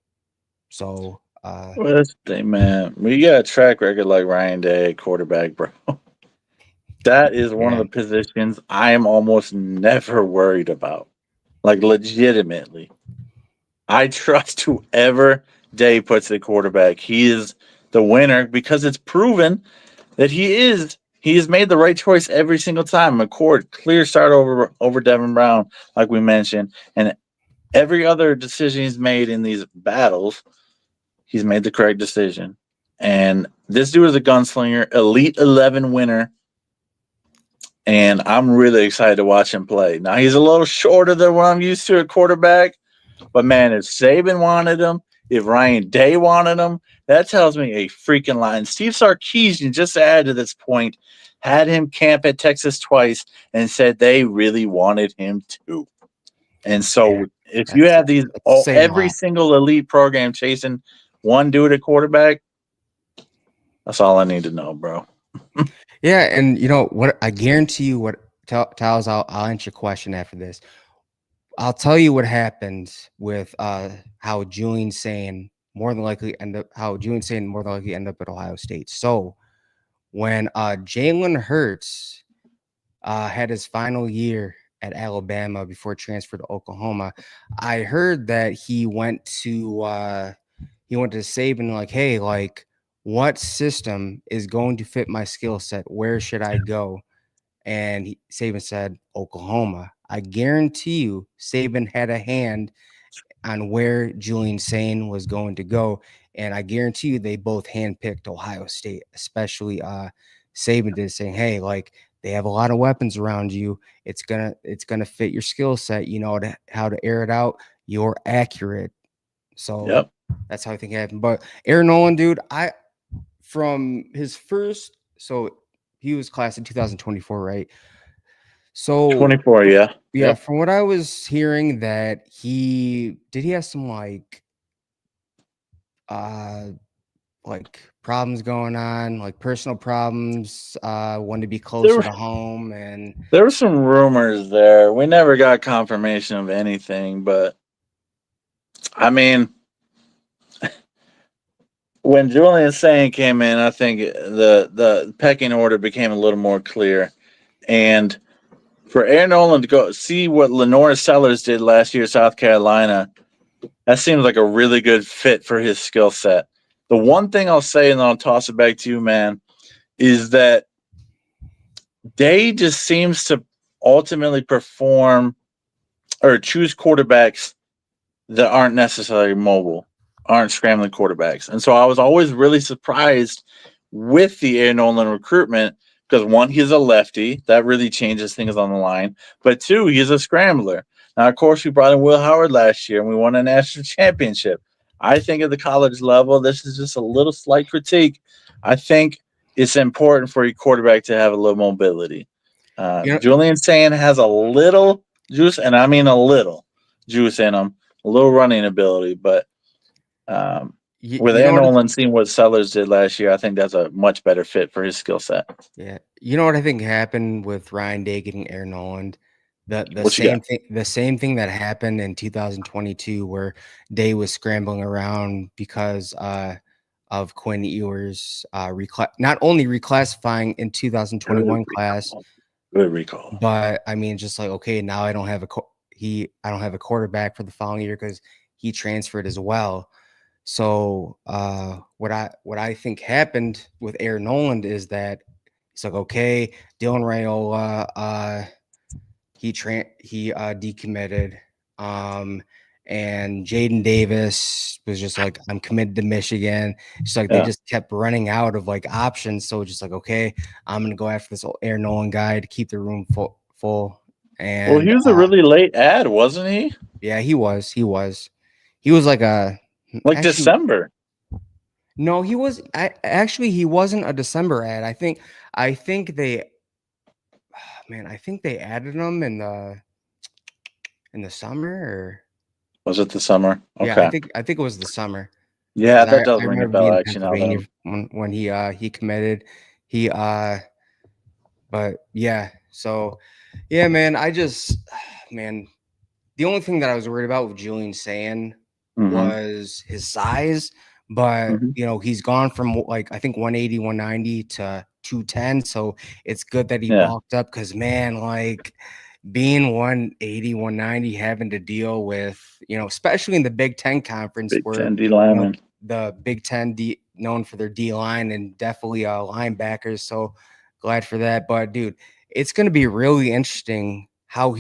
So Well, that's the thing, man. When you got a track record like Ryan Day, quarterback, bro, that is one of yeah. the positions I am almost never worried about. Like, legitimately. I trust whoever Day puts at quarterback. He is the winner because it's proven that he is. He has made the right choice every single time. McCord, clear start over Devin Brown, like we mentioned, and every other decision he's made in these battles, he's made the correct decision. And this dude is a gunslinger, Elite 11 winner, and I'm really excited to watch him play. Now he's a little shorter than what I'm used to at quarterback, but man, if Saban wanted him, if Ryan Day wanted him, that tells me a freaking lot. And Steve Sarkisian, just to add to this point, had him camp at Texas twice and said they really wanted him to. And Yeah, so if you that's have these that's saying a every lot. single elite program chasing one dude at quarterback, that's all I need to know, bro. Yeah, and you know what? I guarantee you what Towels. I'll answer your question after this. I'll tell you what happens with how Julian saying how Julian saying more than likely end up at Ohio State. So when Jalen Hurts had his final year at Alabama before transfer to Oklahoma, I heard that he went to Saban like, hey, like, what system is going to fit my skill set? Where should I go? And Saban said Oklahoma. I guarantee you, Saban had a hand on where Julian Sane was going to go, and I guarantee you, they both handpicked Ohio State, especially Saban did, saying, "Hey, like, they have a lot of weapons around you. It's gonna fit your skill set. You know how to air it out. You're accurate." So Yep. that's how I think it happened. But Aaron Nolan, dude, from his first, so he was class in 2024, right? So 24, yeah. yeah, Yep. from what I was hearing, that he have some uh problems going on, like personal problems, wanted to be There closer were to home, and there were some rumors there. We never got confirmation of anything, but I mean, when Julian Sane came in, I think the pecking order became a little more clear. And for Aaron Nolan to go see what Lenore Sellers did last year at South Carolina, that seems like a really good fit for his skill set. The one thing I'll say, and then I'll toss it back to you, man, is that Day just seems to ultimately perform or choose quarterbacks that aren't necessarily mobile, aren't scrambling quarterbacks. And so I was always really surprised with the Aaron Nolan recruitment because one, he's a lefty. That really changes things on the line. But two, he's a scrambler. Now, of course, we brought in Will Howard last year and we won a national championship. I think at the college level, this is just a little slight critique. I think it's important for your quarterback to have a little mobility. you know, Julian Sand has a little juice, and I mean a little juice in him, a little running ability. But with you know Aaron what? Nolan seeing what Sellers did last year, I think that's a much better fit for his skill set. Yeah, you know what I think happened with Ryan Day getting Aaron Noland? What you got? The same thing that happened in 2022, where Day was scrambling around because of Quinn Ewers not only reclassifying in Good 2021 class, recall. Good recall. but I mean, just like, okay, now I don't have a quarterback for the following year because he transferred as well. So what I think happened with Aaron Noland is that it's like, okay, Dylan Raiola, he decommitted, um, and Jaden Davis was just like, I'm committed to Michigan. It's like they Yeah. just kept running out of like options. So just like, okay, I'm gonna go after this Aaron Nolan guy to keep the room full. Well, he And was a really late ad, wasn't he? yeah, he was like a Like actually December. no, actually he wasn't a December ad. I think they man, I think they added him in the summer, or Was it the summer? yeah, Okay. I think it was the summer. Yeah, Yeah, because that does I ring a remember bell. being in Actually, now Pennsylvania that when he committed. He but yeah, so yeah, man, man, the only thing that I was worried about with Julian Sand mm-hmm. was his size, but Mm-hmm. you know, he's gone from like I think 180, 190 to 210. So it's good that he Yeah, bulked up because man, like being 180, 190, having to deal with, you know, especially in the Big Ten conference Big where, Ten D you know, lineman. the Big Ten known for their D line and definitely linebackers. So glad for that. But dude, it's going to be really interesting how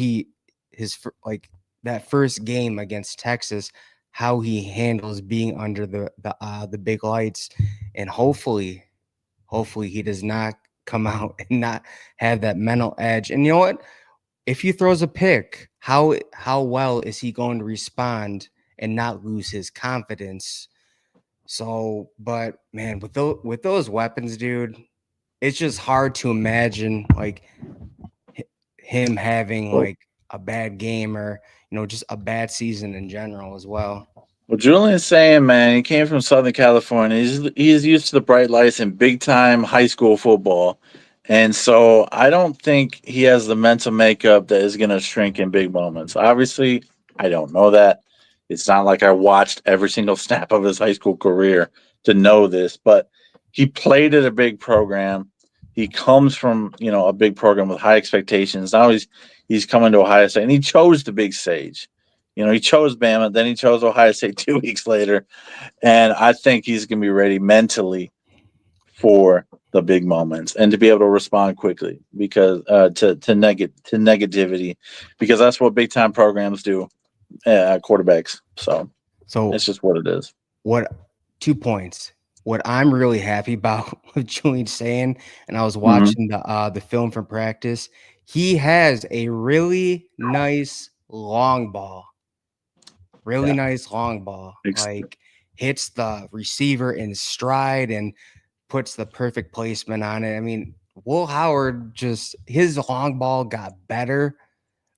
like that first game against Texas, how he handles being under the big lights, and hopefully he does not come out and not have that mental edge. And you know what? If he throws a pick, how well is he going to respond and not lose his confidence? So, but man, with those weapons, dude, it's just hard to imagine like him having Well, like a bad game, or you know, just a bad season in general as well. Well, Julian's saying, man, he came from Southern California. He's used to the bright lights and big time high school football, and so I don't think he has the mental makeup that is going to shrink in big moments. Obviously, I don't know that. It's not like I watched every single snap of his high school career to know this, but he played at a big program. He comes from a big program with high expectations. Now he's coming to Ohio State, and he chose the big stage. He chose Bama, then he chose Ohio State 2 weeks later, and I think he's going to be ready mentally for the big moments and to be able to respond quickly because to negativity because that's what big time programs do, quarterbacks. So it's So just what it is. what 2 points. What I'm really happy about with Julian saying, and I was Mm-hmm. watching the film from practice, he has a really nice long ball. Really Yeah, nice long ball. Like hits the receiver in stride and puts the perfect placement on it. I mean, Will Howard just his long ball got better,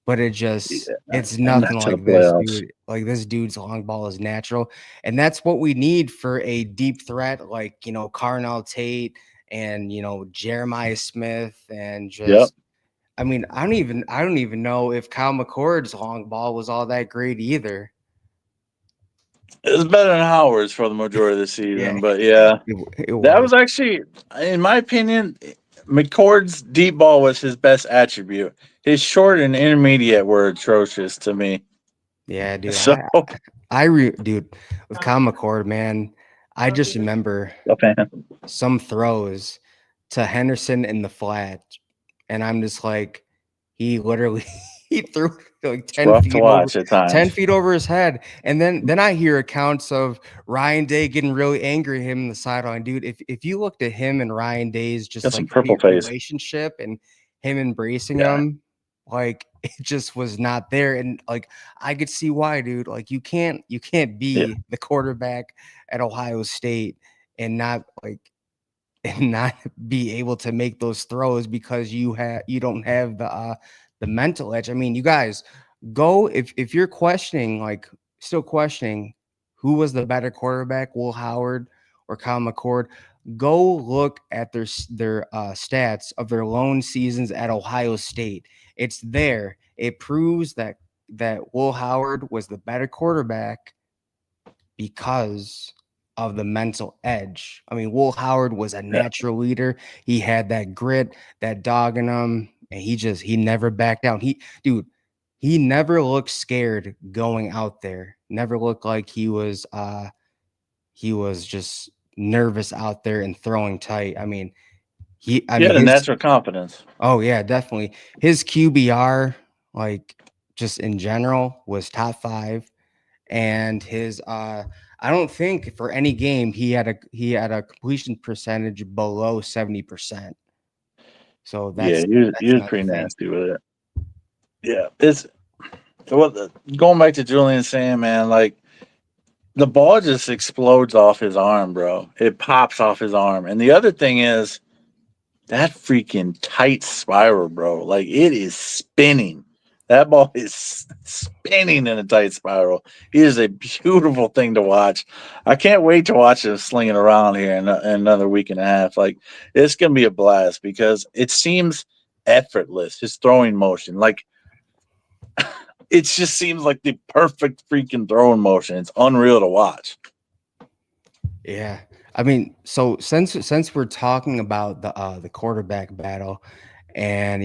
but it's And nothing not to the like this playoffs. dude. Like this dude's long ball is natural, and that's what we need for a deep threat like Carnell Tate and Jeremiah Smith and Yep. just. I mean, I don't even know if Kyle McCord's long ball was all that great either. It was better than Howard's for the majority of the Yeah, season, but yeah, it that was. was actually, in my opinion, McCord's deep ball was his best attribute. His short and intermediate were atrocious to me. Yeah, dude. So, Dude, with Kyle McCord, man, I just remember a fan. some throws to Henderson in the flat, and I'm just like, he literally he threw like It's rough to watch at 10 times. feet over his head. And then I hear accounts of Ryan Day getting really angry at him in the sideline. Dude, if you looked at him and Ryan Day's Got just some like purple face. relationship and him embracing Yeah. him, like it just was not there. And like I could see why, dude. Like you can't Yeah. be the quarterback at Ohio State and not like and not be able to make those throws because you don't have the mental edge. I mean, you guys go if you're questioning like still questioning who was the better quarterback, Will Howard or Kyle McCord, go look at their stats of their lone seasons at Ohio State. It's there. It proves that Will Howard was the better quarterback because of the mental edge. I mean, Will Howard was a Yeah. natural leader. He had that grit, that dog in him, and he never backed down. He never looked scared going out there. Never looked like he was just nervous out there and throwing tight. I He mean had a his natural confidence. oh yeah, definitely. His QBR like just in general was top 5 and his I don't think for any game he had a completion percentage below 70%. So Yeah, that's he that's was another pretty thing. nasty with it. Yeah. It's well, going back to Julian saying, man, like the ball just explodes off his arm, bro. It pops off his arm. And the other thing is that freaking tight spiral, bro. Like it is spinning. That ball is spinning in a tight spiral. It is a beautiful thing to watch. I can't wait to watch him slinging around here in another week and a half. Like it's gonna be a blast because it seems effortless. His throwing motion, like it just seems like the perfect freaking throwing motion. It's unreal to watch. Yeah. I mean, so since we're talking about the quarterback battle and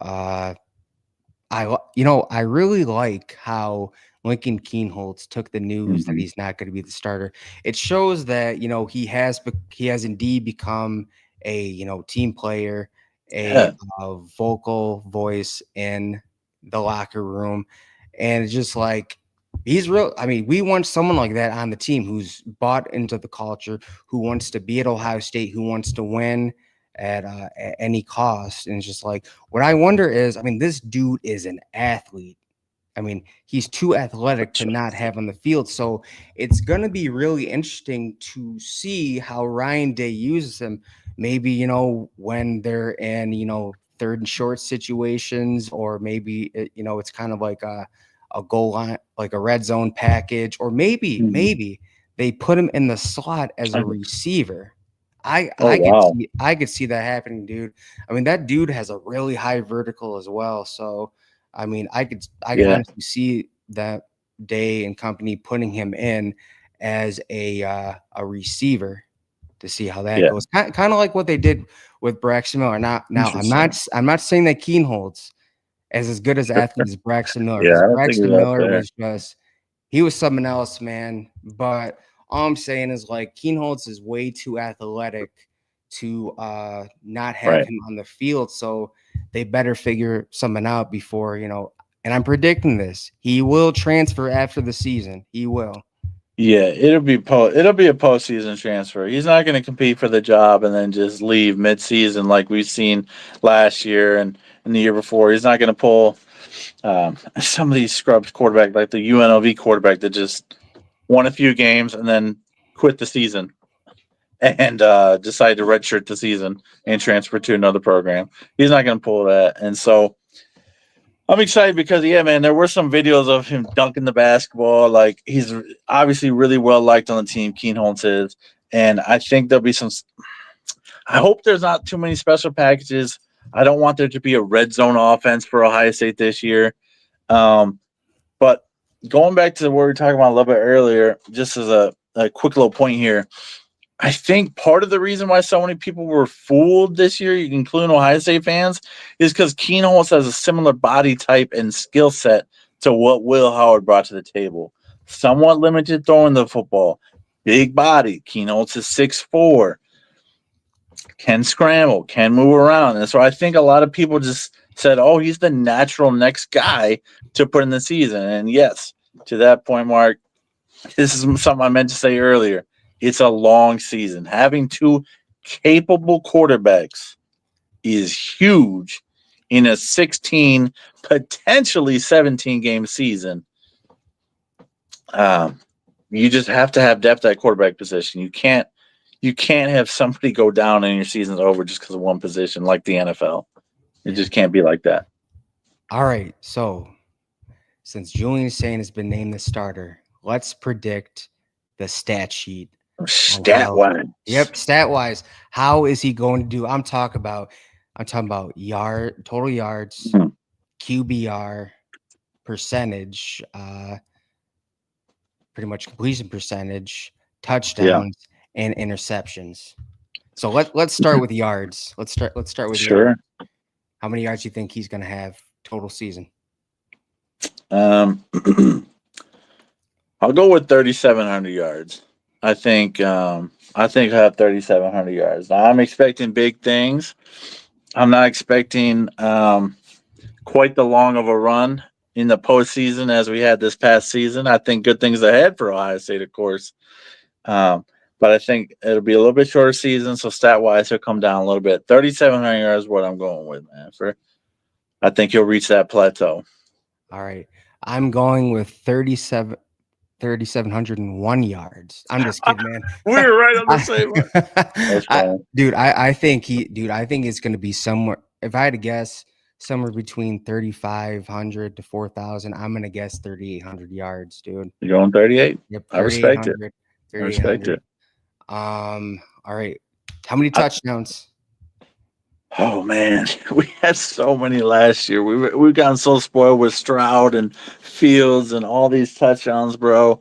uh I really like how Lincoln Keenholz took the news that Hmm. he's not going to be the starter. It shows that he has indeed become a team player, a, Yeah, vocal voice in the locker room, and it's just like he's real. I mean, we want someone like that on the team who's bought into the culture, who wants to be at Ohio State, who wants to win at any cost, and it's just like what I wonder is, I mean, this dude is an athlete. I mean, he's too for athletic to sure. not have on the field. So it's going to be really interesting to see how Ryan Day uses him. Maybe, when they're in, third and short situations, or maybe, it's kind of like a goal line, like a red zone package, or maybe, Mhm. maybe they put him in the slot as a I- receiver. I Oh I could wow, see I could see that happening, dude. I mean, that dude has a really high vertical as well. So I mean, I could yeah, honestly see that Day and company putting him in as a receiver to see how that yeah. goes. Kind of like what they did with Braxton Miller. Now Interesting. I'm not saying that Keenholz as good as athlete as Braxton Miller Yeah, because I don't think he's Braxton up Miller there. was just he was something else, man. But all I'm saying is like Keenholz is way too athletic to not have Right. him on the field. So they better figure something out before, and I'm predicting this. He will transfer after the season. He will. Yeah, it'll be a postseason transfer. He's not going to compete for the job and then just leave mid-season like we've seen last year and the year before. He's not going to pull some of these scrubs quarterback like the UNLV quarterback that just won a few games and then quit the season. and decide to redshirt the season and transfer to another program. He's not going to pull that. And so I'm excited because, yeah, man, there were some videos of him dunking the basketball. Like, he's obviously really well liked on the team, Keen Holmes is. And I think there'll be some. I hope there's not too many special packages. I don't want there to be a red zone offense for Ohio State this year. But going back to what we were talking about a little bit earlier, just as a quick little point here, I think part of the reason why so many people were fooled this year, including Ohio State fans, is because Keen Holmes has a similar body type and skill set to what Will Howard brought to the table. Somewhat limited throwing the football, big body. Keen Holmes is 6'4", can scramble, can move around. And so I think a lot of people just said, oh, he's the natural next guy to put in the season. And yes, to that point, Mark, this is something I meant to say earlier. It's a long season. Having two capable quarterbacks is huge in a 16, potentially 17 game season. You just have to have depth at quarterback position. You can't have somebody go down and your season's over just because of one position like the NFL. It just can't be like that. All right. So since Julian Sane has been named the starter, let's predict the stat sheet. Stat wise. Yep, stat wise. How is he going to do? I'm talking about total yards, QBR, percentage, pretty much completion percentage, touchdowns, and interceptions. So let's start with yards. Let's start with yards. How many yards do you think he's going to have total season? I'll go with 3,700 yards. I think I have 3,700 yards. Now, I'm expecting big things. I'm not expecting quite the long of a run in the postseason as we had this past season. I think good things ahead for Ohio State, of course. But I think it'll be a little bit shorter season, so stat-wise, he'll come down a little bit. 3,700 yards is what I'm going with, man. I think he'll reach that plateau. All right. I'm going with 3,701 yards. I'm just kidding, man. We're right on the same one. That's fine. I think it's going to be somewhere, if I had to guess, somewhere between 3,500 to 4,000. I'm going to guess 3,800 yards, dude. You're going 38? Yep. I respect it. I 3,800. respect it. All right. How many touchdowns? Oh man, we had so many last year. We've gotten so spoiled with Stroud and Fields and all these touchdowns, bro.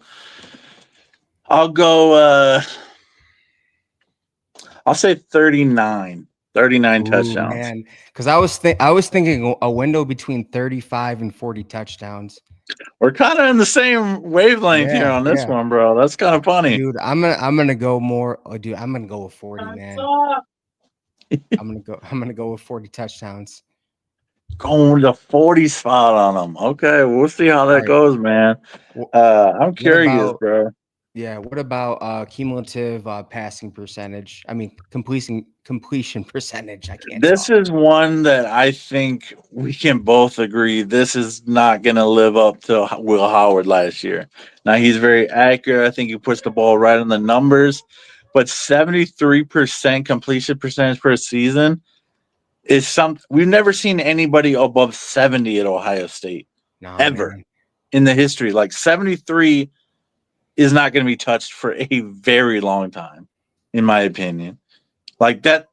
I'll go. I'll say 39. 39 touchdowns. Man, because I was thinking a window between 35 and 40 touchdowns. We're kind of in the same wavelength here on this one, bro. That's kind of funny, dude. I'm gonna go more. Oh, dude, I'm gonna go with 40, man. I'm gonna go with 40 touchdowns. Going to 40 spot on them. Okay, we'll see how that goes, man. I'm curious, bro. Yeah, what about cumulative passing percentage? I mean, completion percentage. I can't. This is one that I think we can both agree this is not going to live up to Will Howard last year. Now, he's very accurate. I think he puts the ball right on the numbers, but 73% completion percentage per season is something we've never seen anybody above 70 at Ohio State ever in the history. Like 73 is not going to be touched for a very long time, in my opinion. Like that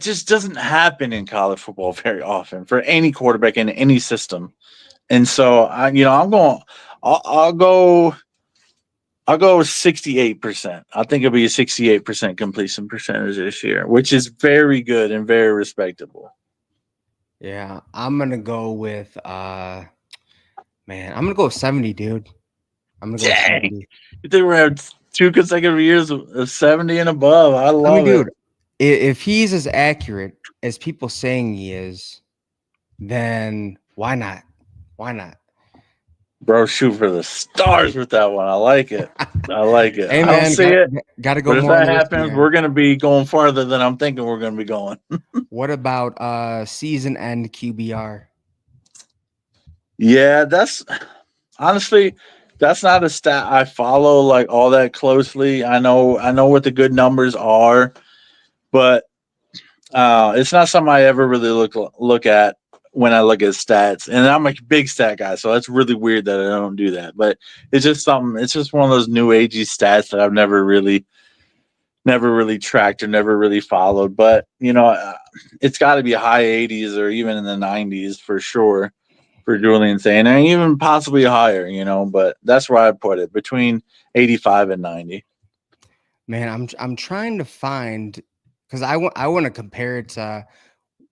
just doesn't happen in college football very often for any quarterback in any system. And so I'll go 68%. I think it'll be a 68% completion percentage this year, which is very good and very respectable. Yeah, I'm gonna go with I'm gonna go with 70, dude. I'm gonna go with 70. You think we're gonna have 2 consecutive years of 70 and above? I love it. If he's as accurate as people saying he is, then why not? Why not? Bro, shoot for the stars with that one. I like it. I like it. Hey, I don't see it. Gotta go. But if that happens, we're gonna be going farther than I'm thinking we're gonna be going. What about season end QBR? Yeah, that's honestly That's not a stat I follow like all that closely. I know what the good numbers are, but it's not something I ever really look at when I look at stats. And I'm a big stat guy, so that's really weird that I don't do that. But it's just something. It's just one of those new agey stats that I've never really tracked or never really followed. But it's got to be high 80s or even in the 90s for sure for Julian Sane, and even possibly higher. But that's where I put it between 85 and 90. Man, I'm trying to find because I want to compare it to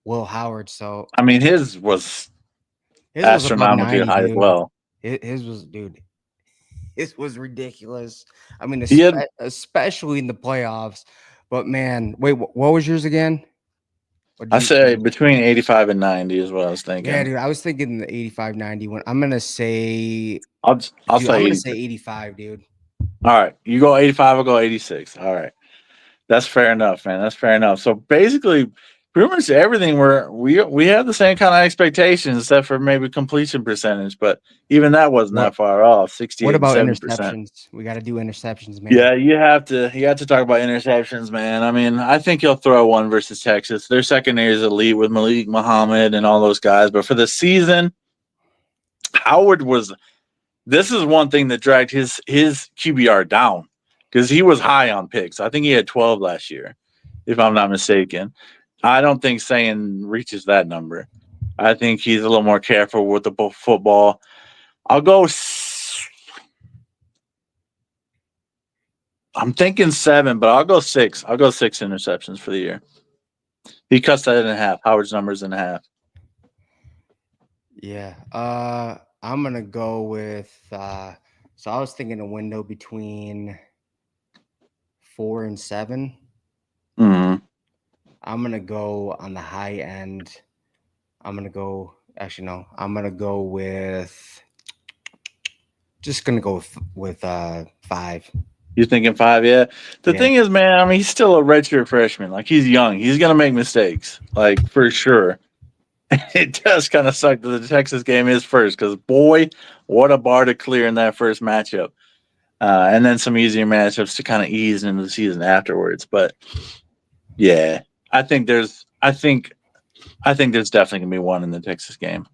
Will Howard. So I mean, his was his was above astronomically 90, high as dude. well. His was, dude. His was ridiculous. I mean, He had especially in the playoffs. But man, wait, what was yours again? What did I you say say? between 85 and 90 is what I was Yeah, thinking. dude. I was thinking the 85, 90 one. I'm gonna say, I'll dude. I'm say gonna say 86. 85, dude. All right, you go 85, I'll go 86. All right, that's fair enough, man. That's fair enough. So basically, pretty much everything we have the same kind of expectations, except for maybe completion percentage. But even that wasn't What that far off, What 68 and about 7%. interceptions? We got to do interceptions, man. Yeah, you have to talk about interceptions, man. I mean, I think he'll throw one versus Texas. Their secondary is elite with Malik Muhammad and all those guys. But for the season, Howard was. This is one thing that dragged his QBR down because he was high on picks. I think he had 12 last year, if I'm not mistaken. I don't think Sayin reaches that number. I think he's a little more careful with the football. I'll go. I'm thinking 7, but I'll go 6. I'll go 6 interceptions for the year. He cuts that in half. Howard's numbers in half. Yeah. I'm gonna go with. So I was thinking a window between 4 and 7. Mm-hmm. I'm gonna go on the high end. I'm gonna go. Actually, no. I'm gonna go with. Just gonna go with 5. You thinking 5? Yeah. The Yeah. thing is, man, I mean, he's still a redshirt freshman. Like he's young. He's gonna make mistakes. Like for sure. It does kind of suck that the Texas game is first because boy, what a bar to clear in that first matchup, and then some easier matchups to kind of ease into the season afterwards. But yeah, I think there's, I think, I think there's definitely gonna be one in the Texas game,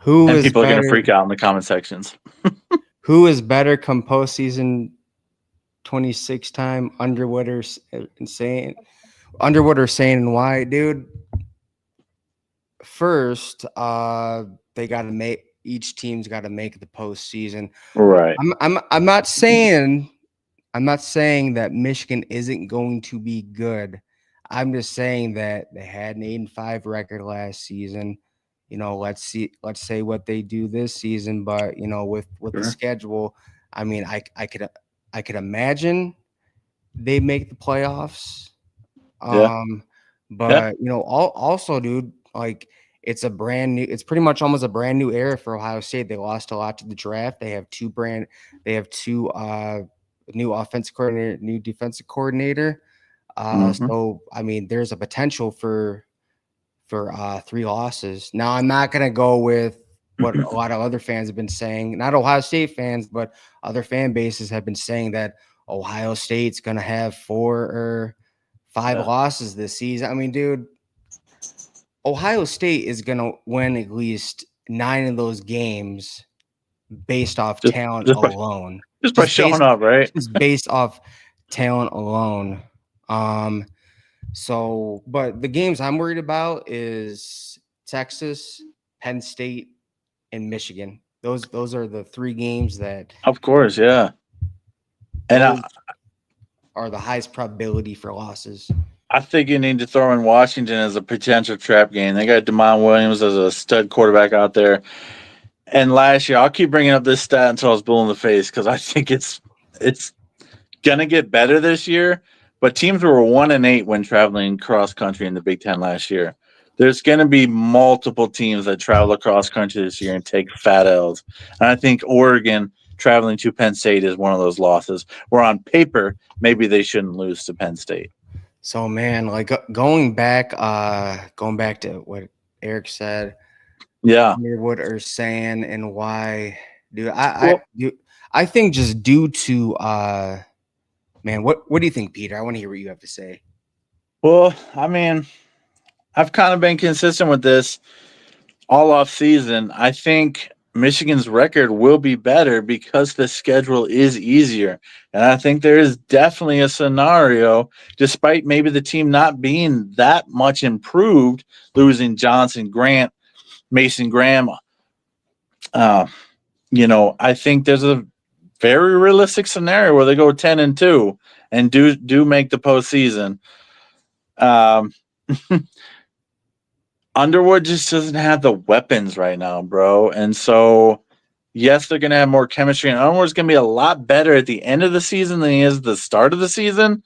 Who and is people are gonna freak better? out in the comment sections. Who is better come postseason 26 time? Underwood or insane? Underwood or Sane and why, dude? First, they got to make each team's got to make the postseason. Right. I'm not saying that Michigan isn't going to be good. I'm just saying that they had an 8-5 record last season. Let's say what they do this season, but with the Sure. schedule, I mean, I could imagine they make the playoffs. Yeah. Um, Yeah. but also, dude, like it's pretty much almost a brand new era for Ohio State. They lost a lot to the draft. They have two new offensive coordinator, new defensive coordinator. Mm-hmm. So I mean, there's a potential for 3 losses. Now I'm not gonna go with what a lot of other fans have been saying, not Ohio State fans, but other fan bases have been saying that Ohio State's gonna have 4 or 5 Yeah. losses this season. I mean, dude, Ohio State is gonna win at least 9 of those games based off Just, talent just by, alone. just by Just showing based up, right? just based off talent alone. Um, but the games I'm worried about is Texas, Penn State, and Michigan. Those are the 3 games that Of course, yeah. And those are the highest probability for losses. I think you need to throw in Washington as a potential trap game. They got Demond Williams as a stud quarterback out there. And last year, I'll keep bringing up this stat until it's blue in the face because I think it's gonna get better this year. But teams were 1-8 when traveling cross country in the Big Ten last year. There's gonna be multiple teams that travel across country this year and take fat L's. And I think Oregon traveling to Penn State is one of those losses. Where on paper, maybe they shouldn't lose to Penn State. So man, like going back to what Eric said, Yeah. Underwood or saying and why. dude. Well, I think just due to man, what do you think, Peter? I want to hear what you have to say. well, I mean, I've kind of been consistent with this all off season. I think Michigan's record will be better because the schedule is easier. And I think there is definitely a scenario, despite maybe the team not being that much improved, losing Johnson, Grant, Mason Graham. Uh, I think there's a very realistic scenario where they go 10-2 and do make the postseason. Um, Underwood just doesn't have the weapons right now, bro. And so, yes, they're going to have more chemistry. And Underwood's going to be a lot better at the end of the season than he is at the start of the season.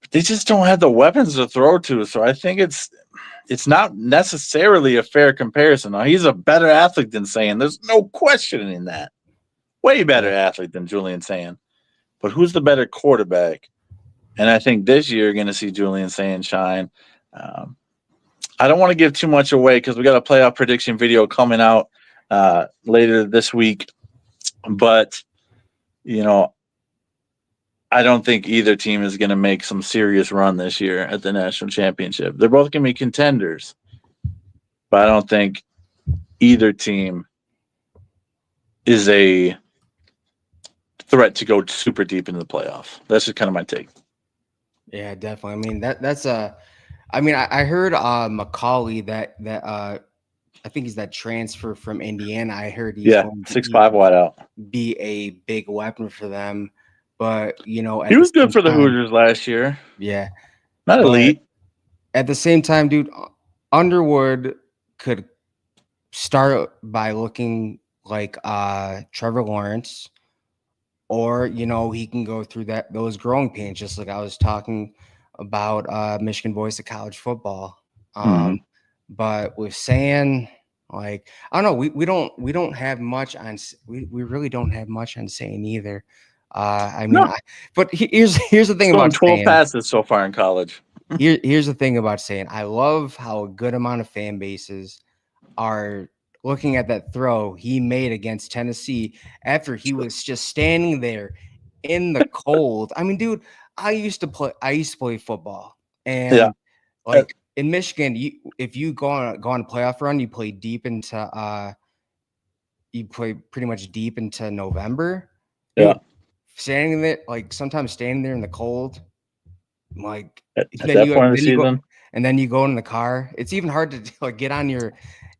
But they just don't have the weapons to throw to. So I think it's not necessarily a fair comparison. Now, he's a better athlete than Sand. There's no questioning that. Way better Yeah. athlete than Julian Sand. But who's the better quarterback? And I think this year you're going to see Julian Sand shine. Um, I don't want to give too much away because we got a playoff prediction video coming out later this week. But, I don't think either team is going to make some serious run this year at the national championship. They're both going to be contenders. But I don't think either team is a threat to go super deep into the playoff. That's just kind of my take. Yeah, definitely. I mean that's a. I mean, I heard Macaulay that I think he's that transfer from Indiana. I heard he's Yeah, going to 6'5" wide out. be a big weapon for them. But He at the was good same for the time, Hoosiers last year. yeah. Not But elite. at the same time, dude, Underwood could start by looking like Trevor Lawrence, or he can go through those growing pains, just like I was talking about Michigan boys to college football. Mm-hmm. But with saying, like, I don't know, we don't have much on we really don't have much on saying either. I mean, No, but here's the thing he's going about 12 saying. passes so far in college. Here's the thing about saying. I love how a good amount of fan bases are looking at that throw he made against Tennessee after he was just standing there in the cold. I mean, dude, I used to play football, Yeah. and like in Michigan, if you go on a playoff run, you play pretty much deep into November. Yeah. Dude, standing there, like sometimes standing there in the cold, like At that point of the then you go season, and then you go in the car. It's even hard to like get on your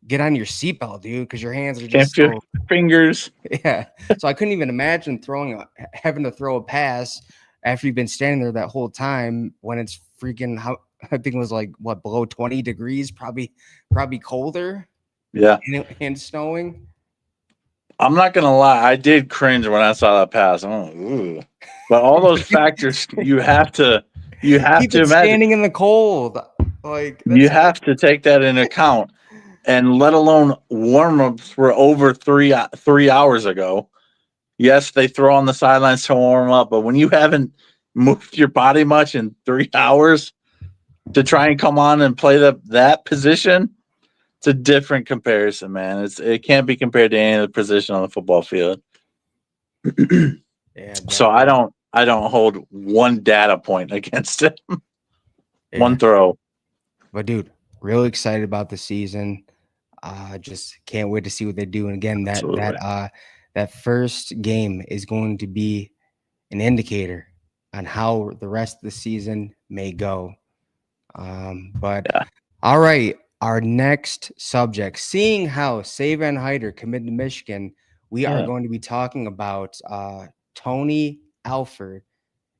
seatbelt, dude, because your hands are can't just feel so fingers. yeah. So I couldn't even imagine having to throw a pass after you've been standing there that whole time when it's freaking I think it was like what, below 20 degrees, probably colder Yeah. and snowing. I'm not gonna lie, I did cringe when I saw that pass. I'm like, ooh. But all those factors you have to Keep it imagine. standing in the cold. Like You that's have to take that into account. And let alone warm-ups were over 3 hours ago. Yes, they throw on the sidelines to warm up, but when you haven't moved your body much in 3 hours to try and come on and play that position, it's a different comparison, man. It can't be compared to any other position on the football field. yeah, So definitely. I don't hold one data point against it. Yeah. One throw. But dude, really excited about the season. Just can't wait to see what they do. And again, Absolutely. that first game is going to be an indicator on how the rest of the season may go. But Yeah. all right, our next subject, seeing how Savan Hyder committed to Michigan, we are Yeah. going to be talking about Tony Alford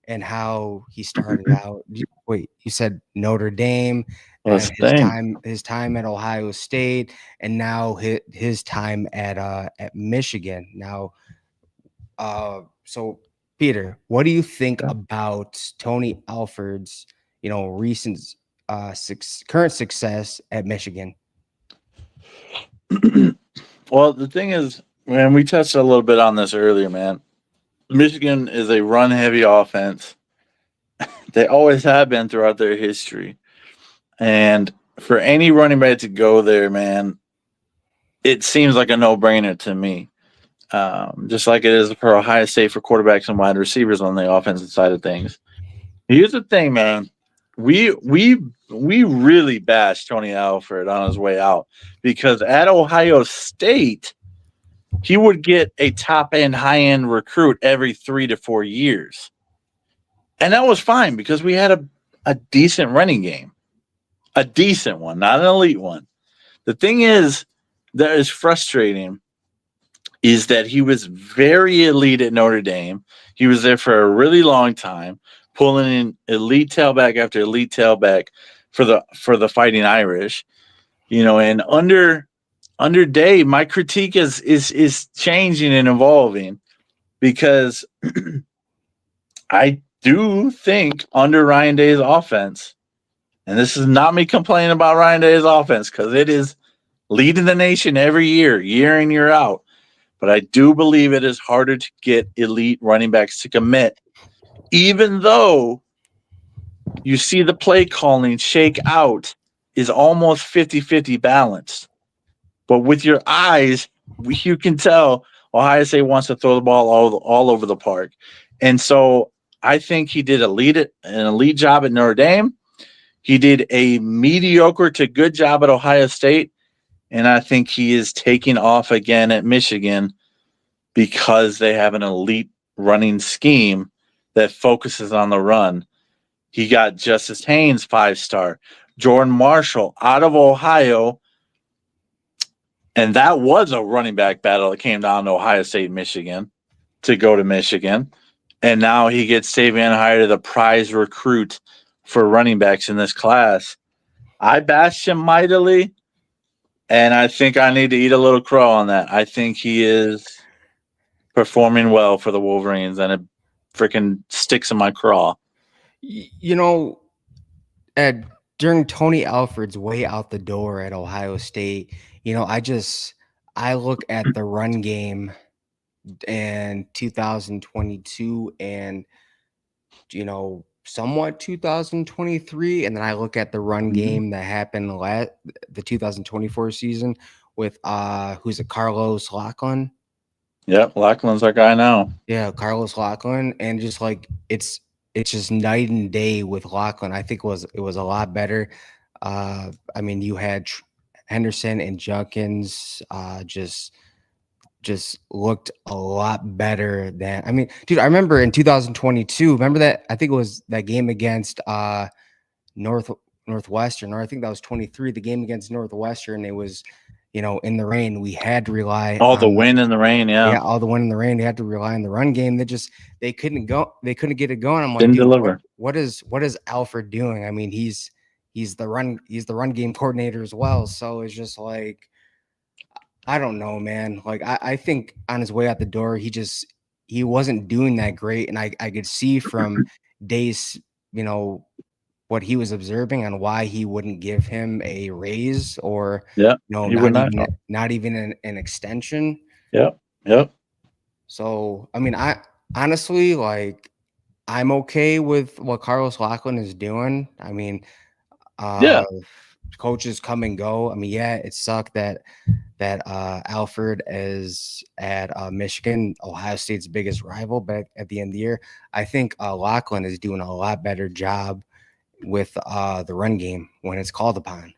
and how he started out. Wait, you said Notre Dame, Let's and think. his time at Ohio State, and now his time at Michigan. Now, so Peter, what do you think Yeah. about Tony Alford's recent current success at Michigan? Well, the thing is, man, we touched a little bit on this earlier, man. Michigan is a run heavy offense. They always have been throughout their history. And for any running back to go there, man, it seems like a no-brainer to me. Just like it is for Ohio State for quarterbacks and wide receivers on the offensive side of things. Here's the thing, man. We really bashed Tony Alford on his way out because at Ohio State, he would get a top end, high end recruit every 3 to 4 years. And that was fine because we had a decent running game. A decent one, not an elite one. The thing is that is frustrating is that he was very elite at Notre Dame. He was there for a really long time, pulling in elite tailback after elite tailback for the Fighting Irish. And under Day, my critique is changing and evolving because I do think under Ryan Day's offense, and this is not me complaining about Ryan Day's offense because it is leading the nation every year, year in, year out. But I do believe it is harder to get elite running backs to commit, even though you see the play calling shake out is almost 50-50 balanced. But with your eyes, you can tell Ohio State wants to throw the ball all over the park. And so I think he did an elite job at Notre Dame. He did a mediocre to good job at Ohio State. And I think he is taking off again at Michigan because they have an elite running scheme that focuses on the run. He got Justice Haynes 5-star, Jordan Marshall out of Ohio, and that was a running back battle that came down to Ohio State, Michigan, to go to Michigan. And now he gets Savion hired as the prize recruit for running backs in this class. I bashed him mightily, and I think I need to eat a little crow on that. I think he is performing well for the Wolverines, and it freaking sticks in my craw. You know, during Tony Alford's way out the door at Ohio State, I look at the run game in 2022 and somewhat 2023, and then I look at the run game that happened the 2024 season with who's it, Carlos Lachlan. Yep, Lackland's our guy now. Yeah, Carlos Lachlan, and just like it's just night and day with Lachlan. I think it was a lot better. I mean, you had Henderson and Junkins just looked a lot better than. I mean, dude, I remember in 2022. Remember that? I think it was that game against Northwestern, or I think that was 23. The game against Northwestern. It was, in the rain. We had to rely all on the wind and the rain. Yeah, all the wind and the rain. They had to rely on the run game. They couldn't get it going. I'm like, didn't dude, deliver. What is Alfred doing? I mean, he's the run game coordinator as well. So it's just like, I don't know, man. Like I think on his way out the door, he wasn't doing that great. And I could see from Days, what he was observing on why he wouldn't give him a raise or Yeah, he would not even an extension. Yep. So I mean, I honestly, like, I'm okay with what Carlos Lachlan is doing. I mean, Yeah. coaches come and go. I mean, yeah, it sucked that Alford is at Michigan, Ohio State's biggest rival, but at the end of the year, I think Lachlan is doing a lot better job with the run game when it's called upon.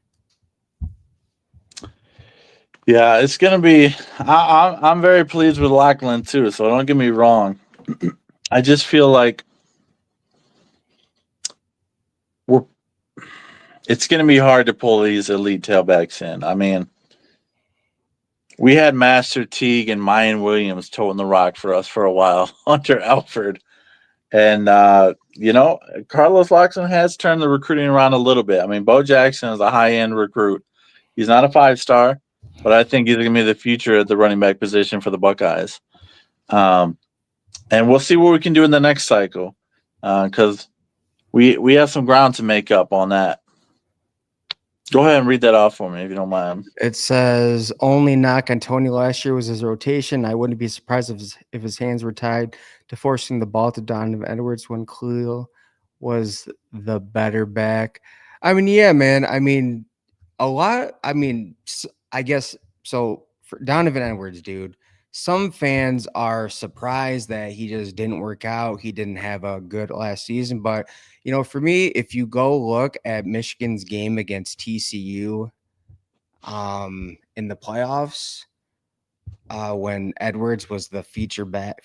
Yeah, it's gonna be. I'm very pleased with Lachlan too. So don't get me wrong. I just feel like it's gonna be hard to pull these elite tailbacks in. I mean, we had Master Teague and Mayan Williams toting the rock for us for a while under Alford. And, Carlos Lachlan has turned the recruiting around a little bit. I mean, Bo Jackson is a high-end recruit. He's not a 5-star, but I think he's going to be the future at the running back position for the Buckeyes. And we'll see what we can do in the next cycle because we have some ground to make up on that. Go ahead and read that off for me if you don't mind. It says, only knock on Tony last year was his rotation. I wouldn't be surprised if his hands were tied to forcing the ball to Donovan Edwards when Khalil was the better back. I mean, yeah, man. I mean, a lot. I mean, I guess so. for Donovan Edwards, dude. Some fans are surprised that he just didn't work out. He didn't have a good last season. But, for me, if you go look at Michigan's game against TCU in the playoffs, when Edwards was the feature back,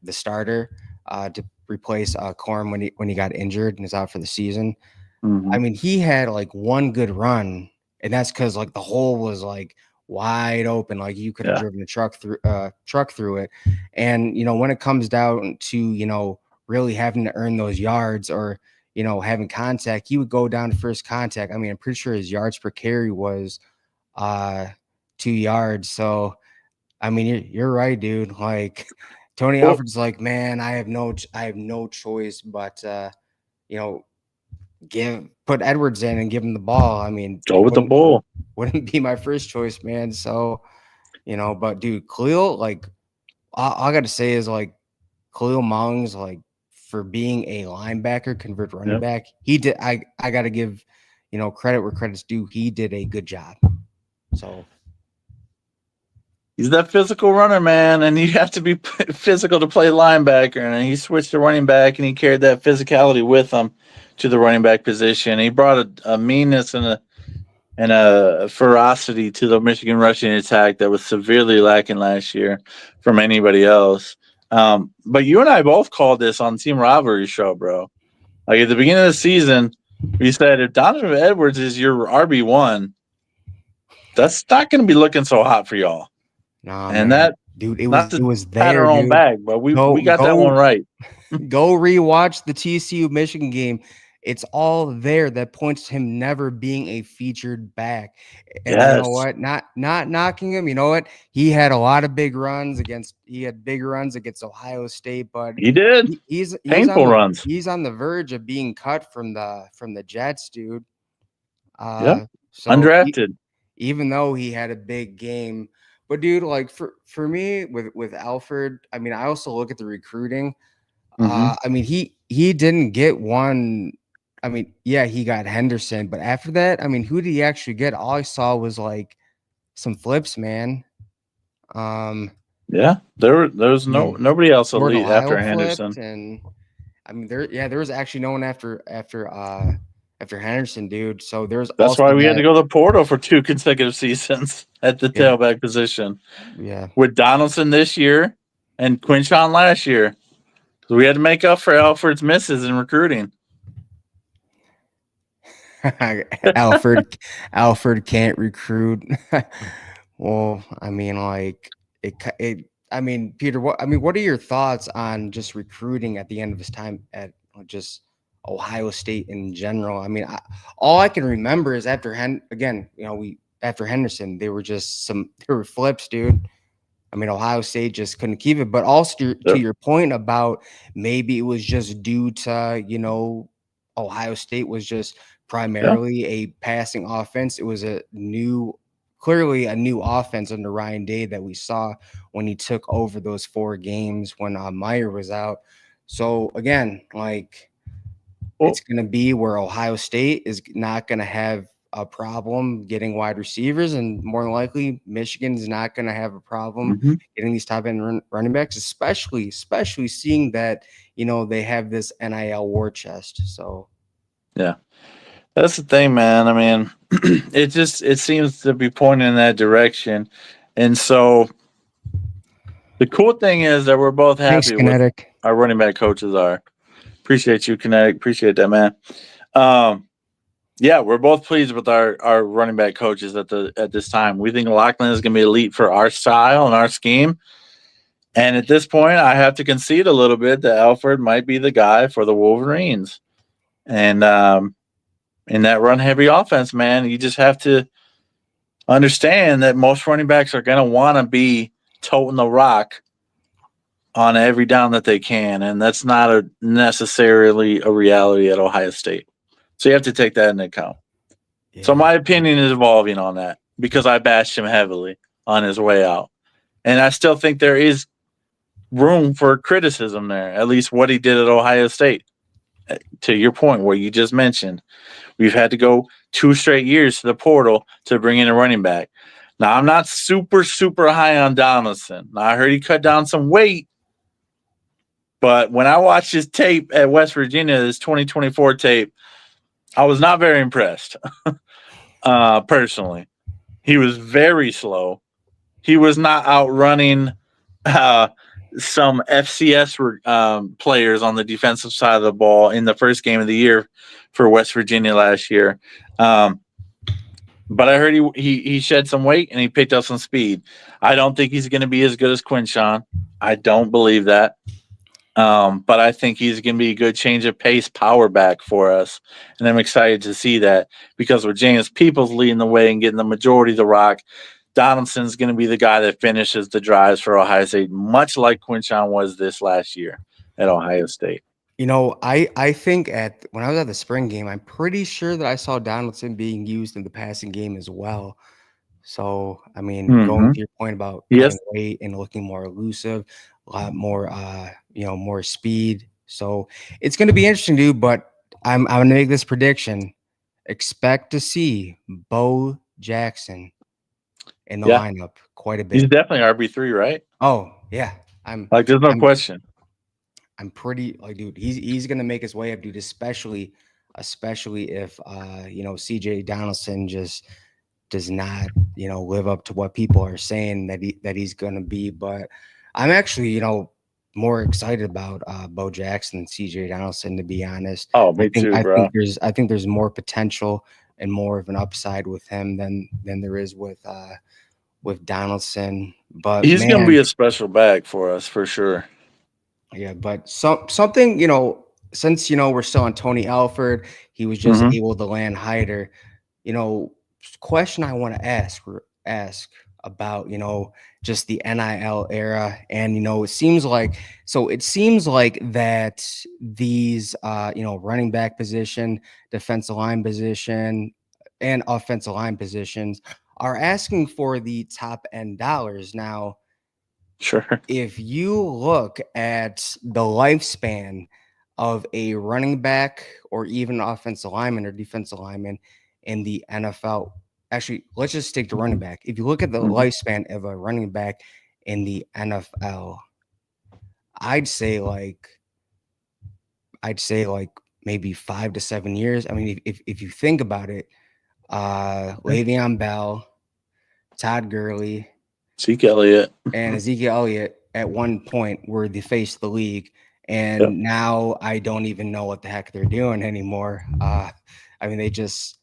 the starter, to replace Corm when he got injured and is out for the season. I mean, he had like one good run, and that's because like the hole was like wide open, like you could have Yeah. driven a truck through it. And when it comes down to really having to earn those yards or having contact, he would go down to first contact. I mean, I'm pretty sure his yards per carry was 2 yards. So I mean, you're right, dude. Like Tony Well, Alford's like, man, I have no choice but you know put Edwards in and give him the ball. I mean, go with the bull. wouldn't be my first choice, man. So, but dude, Khalil, like, all I got to say is like Khalil Mung's like for being a linebacker, convert running Yep. back. He did. I got to give credit where credit's due. He did a good job. So He's that physical runner, man, and you have to be physical to play linebacker. And he switched to running back, and he carried that physicality with him to the running back position. He brought a meanness and a ferocity to the Michigan rushing attack that was severely lacking last year from anybody else. But you and I both called this on Team Rivalry Show, bro. Like at the beginning of the season, we said if Donovan Edwards is your RB1, that's not going to be looking so hot for y'all. nah, And man, that, dude, not it to was pat there, our own dude. back, but we got that Go one right. go rewatch the TCU Michigan game. It's all there that points to him never being a featured back. And you know Yes, what? Not knocking him. You know what? He had a lot of big runs against Ohio State, but he did. he's Painful runs. on the verge of being cut from the Jets, dude. Yeah, So undrafted. even though he had a big game, but dude, like for me with Alford, I mean, I also look at the recruiting. Mm-hmm. I mean, he didn't get one. I mean, yeah, he got Henderson, but after that, I mean, who did he actually get? All I saw was like some flips, man. Yeah, there was I mean, nobody else Jordan elite after Lyle flipped, Henderson. and I mean, there was actually no one after Henderson, dude. So there's That's also why we had to that. go to the portal for 2 consecutive seasons at the Yeah, tailback position yeah. with Donaldson this year and Quinshawn last year. So we had to make up for Alfred's misses in recruiting. Alfred can't recruit. Well, I mean, like it. I mean, Peter. What are your thoughts on just recruiting at the end of his time at just Ohio State in general? I mean, all I can remember is after after Henderson, they were flips, dude. I mean, Ohio State just couldn't keep it. But also to Yep. your point about maybe it was just due to, Ohio State was just Yeah. primarily a passing offense. It was clearly a new offense under Ryan Day that we saw when he took over those 4 games when Meyer was out. So again, like it's Well, going to be where Ohio State is not going to have a problem getting wide receivers, and more than likely, Michigan is not going to have a problem mhm. getting these top end running backs, especially seeing that they have this NIL war chest. So Yeah. That's the thing, man. I mean, it seems to be pointing in that direction. And so the cool thing is that we're both thanks, happy with Kinetic. our running back coaches are. Appreciate you, Kinetic. Appreciate that, man. Um, yeah, we're both pleased with our running back coaches at this time. We think Lachlan is going to be elite for our style and our scheme. And at this point, I have to concede a little bit that Alfred might be the guy for the Wolverines. And in that run heavy offense, man, you just have to understand that most running backs are going to want to be toting the rock on every down that they can, and that's not necessarily a reality at Ohio State. So you have to take that into account. So Yeah, my opinion is evolving on that because I bashed him heavily on his way out, and I still think there is room for criticism there. At least what he did at Ohio State. To your point, where you just mentioned, we've had to go 2 straight years to the portal to bring in a running back. Now, I'm not super, super high on Donaldson. Now, I heard he cut down some weight, but when I watched his tape at West Virginia, this 2024 tape, I was not very impressed, personally. He was very slow. He was not outrunning uh, some FCS players on the defensive side of the ball in the first game of the year for West Virginia last year. Um, but I heard he shed some weight and he picked up some speed. I don't think he's going to be as good as Quinshawn. I don't believe that. But I think he's going to be a good change of pace power back for us. And I'm excited to see that because with James Peoples leading the way and getting the majority of the rock, Donaldson's going to be the guy that finishes the drives for Ohio State, much like Quinshawn was this last year at Ohio State. I think when I was at the spring game, I'm pretty sure that I saw Donaldson being used in the passing game as well. So, I mean, going to your point about Yes. cutting weight and looking more elusive, a lot more, more speed. So it's going to be interesting, dude. But I'm going to make this prediction. Expect to see Bo Jackson in the Yeah. lineup quite a He's bit. definitely RB3, right? Oh yeah, I'm Like, there's no I'm question. I'm pretty like, dude. He's gonna make his way up, dude. Especially if CJ Donaldson just does not live up to what people are saying that he's gonna be. But I'm actually more excited about Bo Jackson and CJ Donaldson, to be honest. Oh, I me think too, I bro. think there's more potential and more of an upside with him than there is with Donaldson. But He's going to be man, a special bag for us for sure. yeah, but something, since we're still on Tony Alford, he was just Mm-hmm. able to land Hyder. Question I want to ask about just the NIL era, and it seems like that these running back position, defensive line position, and offensive line positions are asking for the top end dollars now. Sure. If you look at the lifespan of a running back or even offensive lineman or defensive lineman in the NFL, actually, let's just stick to running back. If you look at the Mm-hmm. lifespan of a running back in the NFL, I'd say like maybe 5 to 7 years. I mean, if you think about it, Le'Veon Bell, Todd Gurley, Zeke Elliott. and Ezekiel Elliott at one point were the face of the league, Yep. and now I don't even know what the heck they're doing anymore. I mean, they just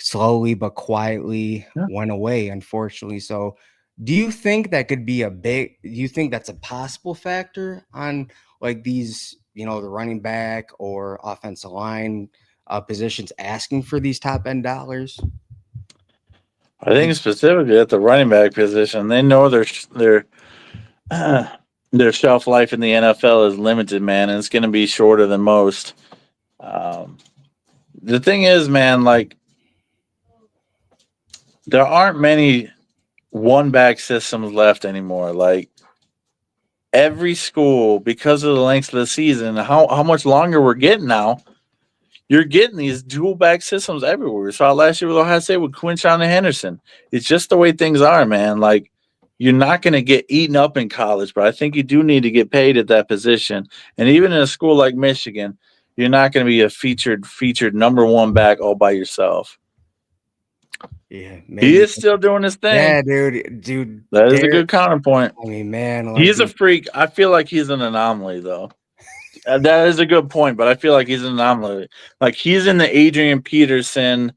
slowly but quietly Yeah. went away, unfortunately. So, do you think that could be do you think that's a possible factor on like these, the running back or offensive line positions asking for these top end dollars? I think specifically at the running back position, they know uh, their shelf life in the NFL is limited, man, and it's going to be shorter than most. Um, the thing is, man, like there aren't many one back systems left anymore. Like every school, because of the length of the season, how much longer we're getting now, you're getting these dual back systems everywhere. We saw it last year with Ohio State with Quinshawn and Henderson. It's just the way things are, man. Like you're not going to get eaten up in college, but I think you do need to get paid at that position. And even in a school like Michigan, you're not going to be a featured number one back all by yourself. Yeah, He maybe. is still doing his thing. Yeah, dude. That is a There. good counterpoint. I mean, man, He like, is a dude, freak. I feel like he's an anomaly, though. That is a good point, but I feel like he's an anomaly. Like he's in the Adrian Peterson,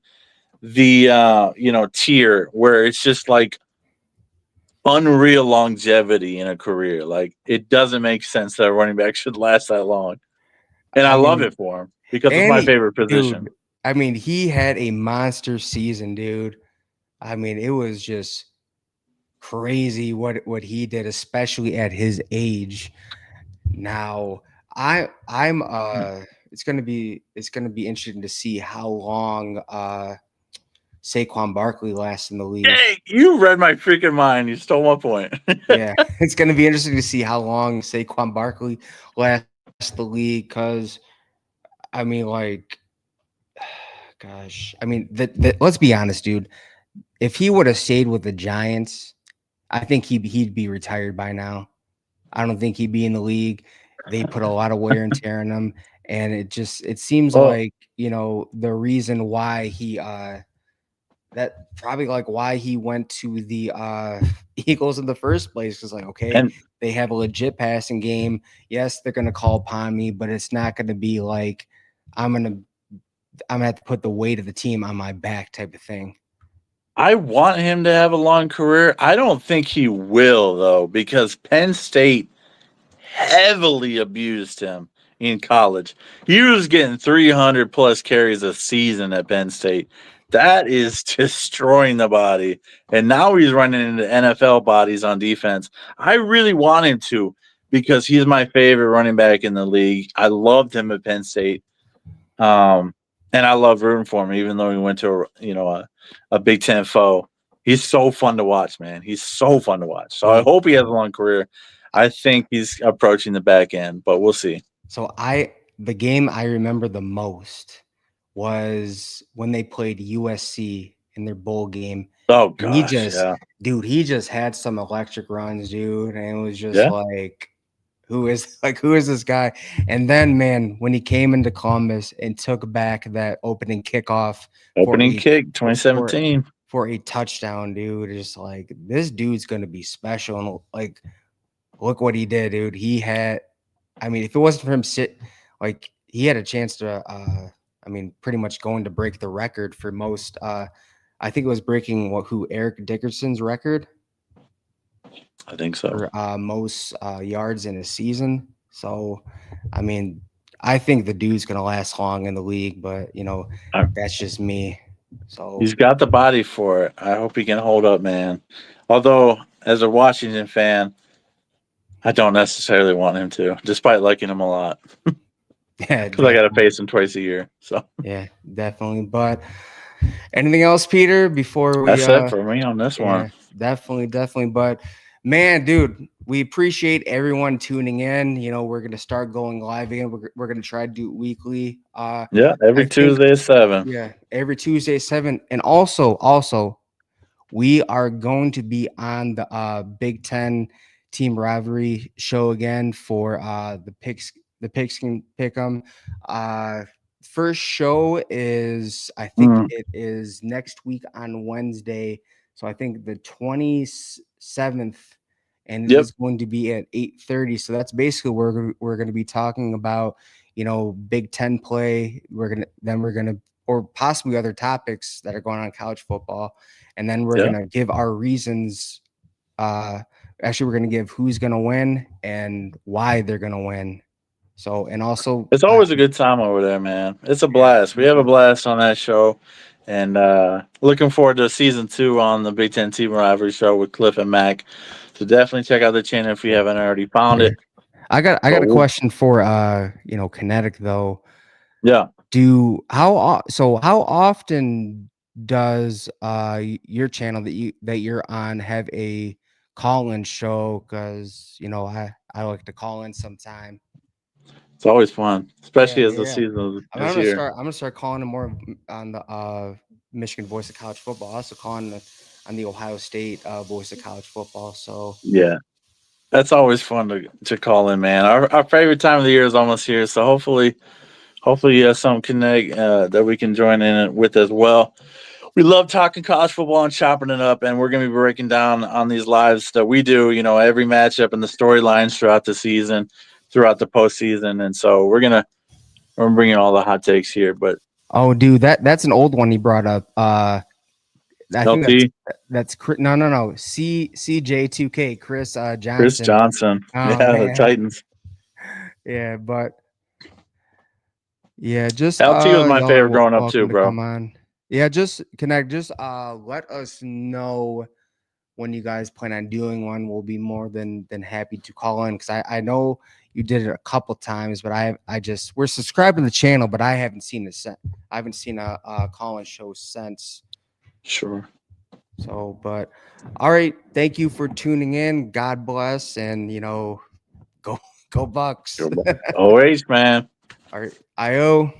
the tier where it's just like unreal longevity in a career. Like it doesn't make sense that a running back should last that long. And I I love mean, it for him because it's and my favorite dude, position. I mean, he had a monster season, dude. I mean, it was just crazy what he did, especially at his age. Now, I'm it's gonna be interesting to see how long Saquon Barkley lasts in the league. Hey, you read my freaking mind. You stole my point. Yeah, it's gonna be interesting to see how long Saquon Barkley lasts the league, because I mean, like, gosh, I mean, let's be honest, dude. if he would have stayed with the Giants, I think he'd be retired by now. I don't think he'd be in the league. They put a lot of wear and tear on him, and it seems Well, like, the reason why that probably like why he went to the Eagles in the first place. Because like, okay, and they have a legit passing game. Yes, they're gonna call upon me, but it's not gonna be like I'm gonna I'm gonna have to put the weight of the team on my back type of thing. I want him to have a long career. I don't think he will though, because Penn State heavily abused him in college. He was getting 300 plus carries a season at Penn State. That is destroying the body. And now he's running into NFL bodies on defense. I really want him to, because he's my favorite running back in the league. I loved him at Penn State. Um, and I love rooting for him, even though he went to a Big Ten foe. He's so fun to watch, man. He's so fun to watch. So I He hope he has a long career. I think he's approaching the back end, but we'll see. So the game I remember the most was when they played USC in their bowl game. Oh And he gosh, just, yeah, dude, he just had some electric runs, dude. And it was just yeah. like, who is this guy? And then, man, when he came into Columbus and took back that opening kickoff for Opening a kick, for 2017. for a touchdown, dude, just like this dude's gonna be special. And like, look what he did, dude. I mean, if it wasn't for him he had a chance to pretty much going to break the record for most I think it was breaking who Eric Dickerson's record I think so. for most yards in a season. So, I mean, I think the dude's gonna last long in the league, but I, that's just me. So he's got the body for it. I hope he can hold up, man. Although, as a Washington fan, I don't necessarily want him to, despite liking him a lot, yeah, because I got to definitely. face him twice a year. So Yeah, definitely. But anything else, Peter, before we that's it for me on this one. yeah, definitely, definitely. But man, dude, we appreciate everyone tuning in. We're gonna start going live again. We're gonna try to do it weekly. Yeah, I every think Tuesday at 7. yeah, every Tuesday 7. And also we are going to be on the Big Ten team rivalry show again for the picks can pick 'em. Uh First show is I think Mm, it is next week on Wednesday. So I think the 27th, and it yep, is going to be at 8:30. So that's basically where we're going to be talking about, Big Ten play. We're gonna or possibly other topics that are going on in college football, and then we're yeah. gonna give our reasons. Uh, Actually, we're gonna give who's gonna win and why they're gonna win. So, and also, It's always a good time over there, man. It's a yeah, blast. We have a definitely. blast on that show. And looking forward to season 2 on the Big Ten Team Rivalry Show with Cliff and Mac. So definitely check out the channel if you haven't already found Yeah. it. I got But a question for Kinetic though. yeah, How often does your channel that you're on have a call-in show? Because I like to call in sometime. it's always fun, Yeah, especially as the yeah. season I'm is gonna here. start. I'm gonna start calling them more on the Michigan Voice of College Football. Also calling on the Ohio State Voice of College Football. So Yeah, that's always fun to call in, man. Our favorite time of the year is almost here. So hopefully you have some connect that we can join in with as well. We love talking college football and chopping it up, and we're going to be breaking down on these lives that we do, every matchup and the storylines throughout the season, throughout the postseason. And so we're bringing all the hot takes here. But oh, dude, that's an old one he brought up. I think LT, no CJ2K Chris Chris Johnson. Johnson, Oh yeah, the man, Titans. yeah, but yeah, just LT was my y'all are favorite growing up too, welcome to bro. come on. Yeah, just connect. Just let us know when you guys plan on doing one. We'll be more than happy to call in, because I know you did it a couple times, but we're subscribed to the channel, but I haven't seen I haven't seen a call in show since. Sure. So, but all right, thank you for tuning in. God bless, and go go Bucks. OH, man. All right, IO.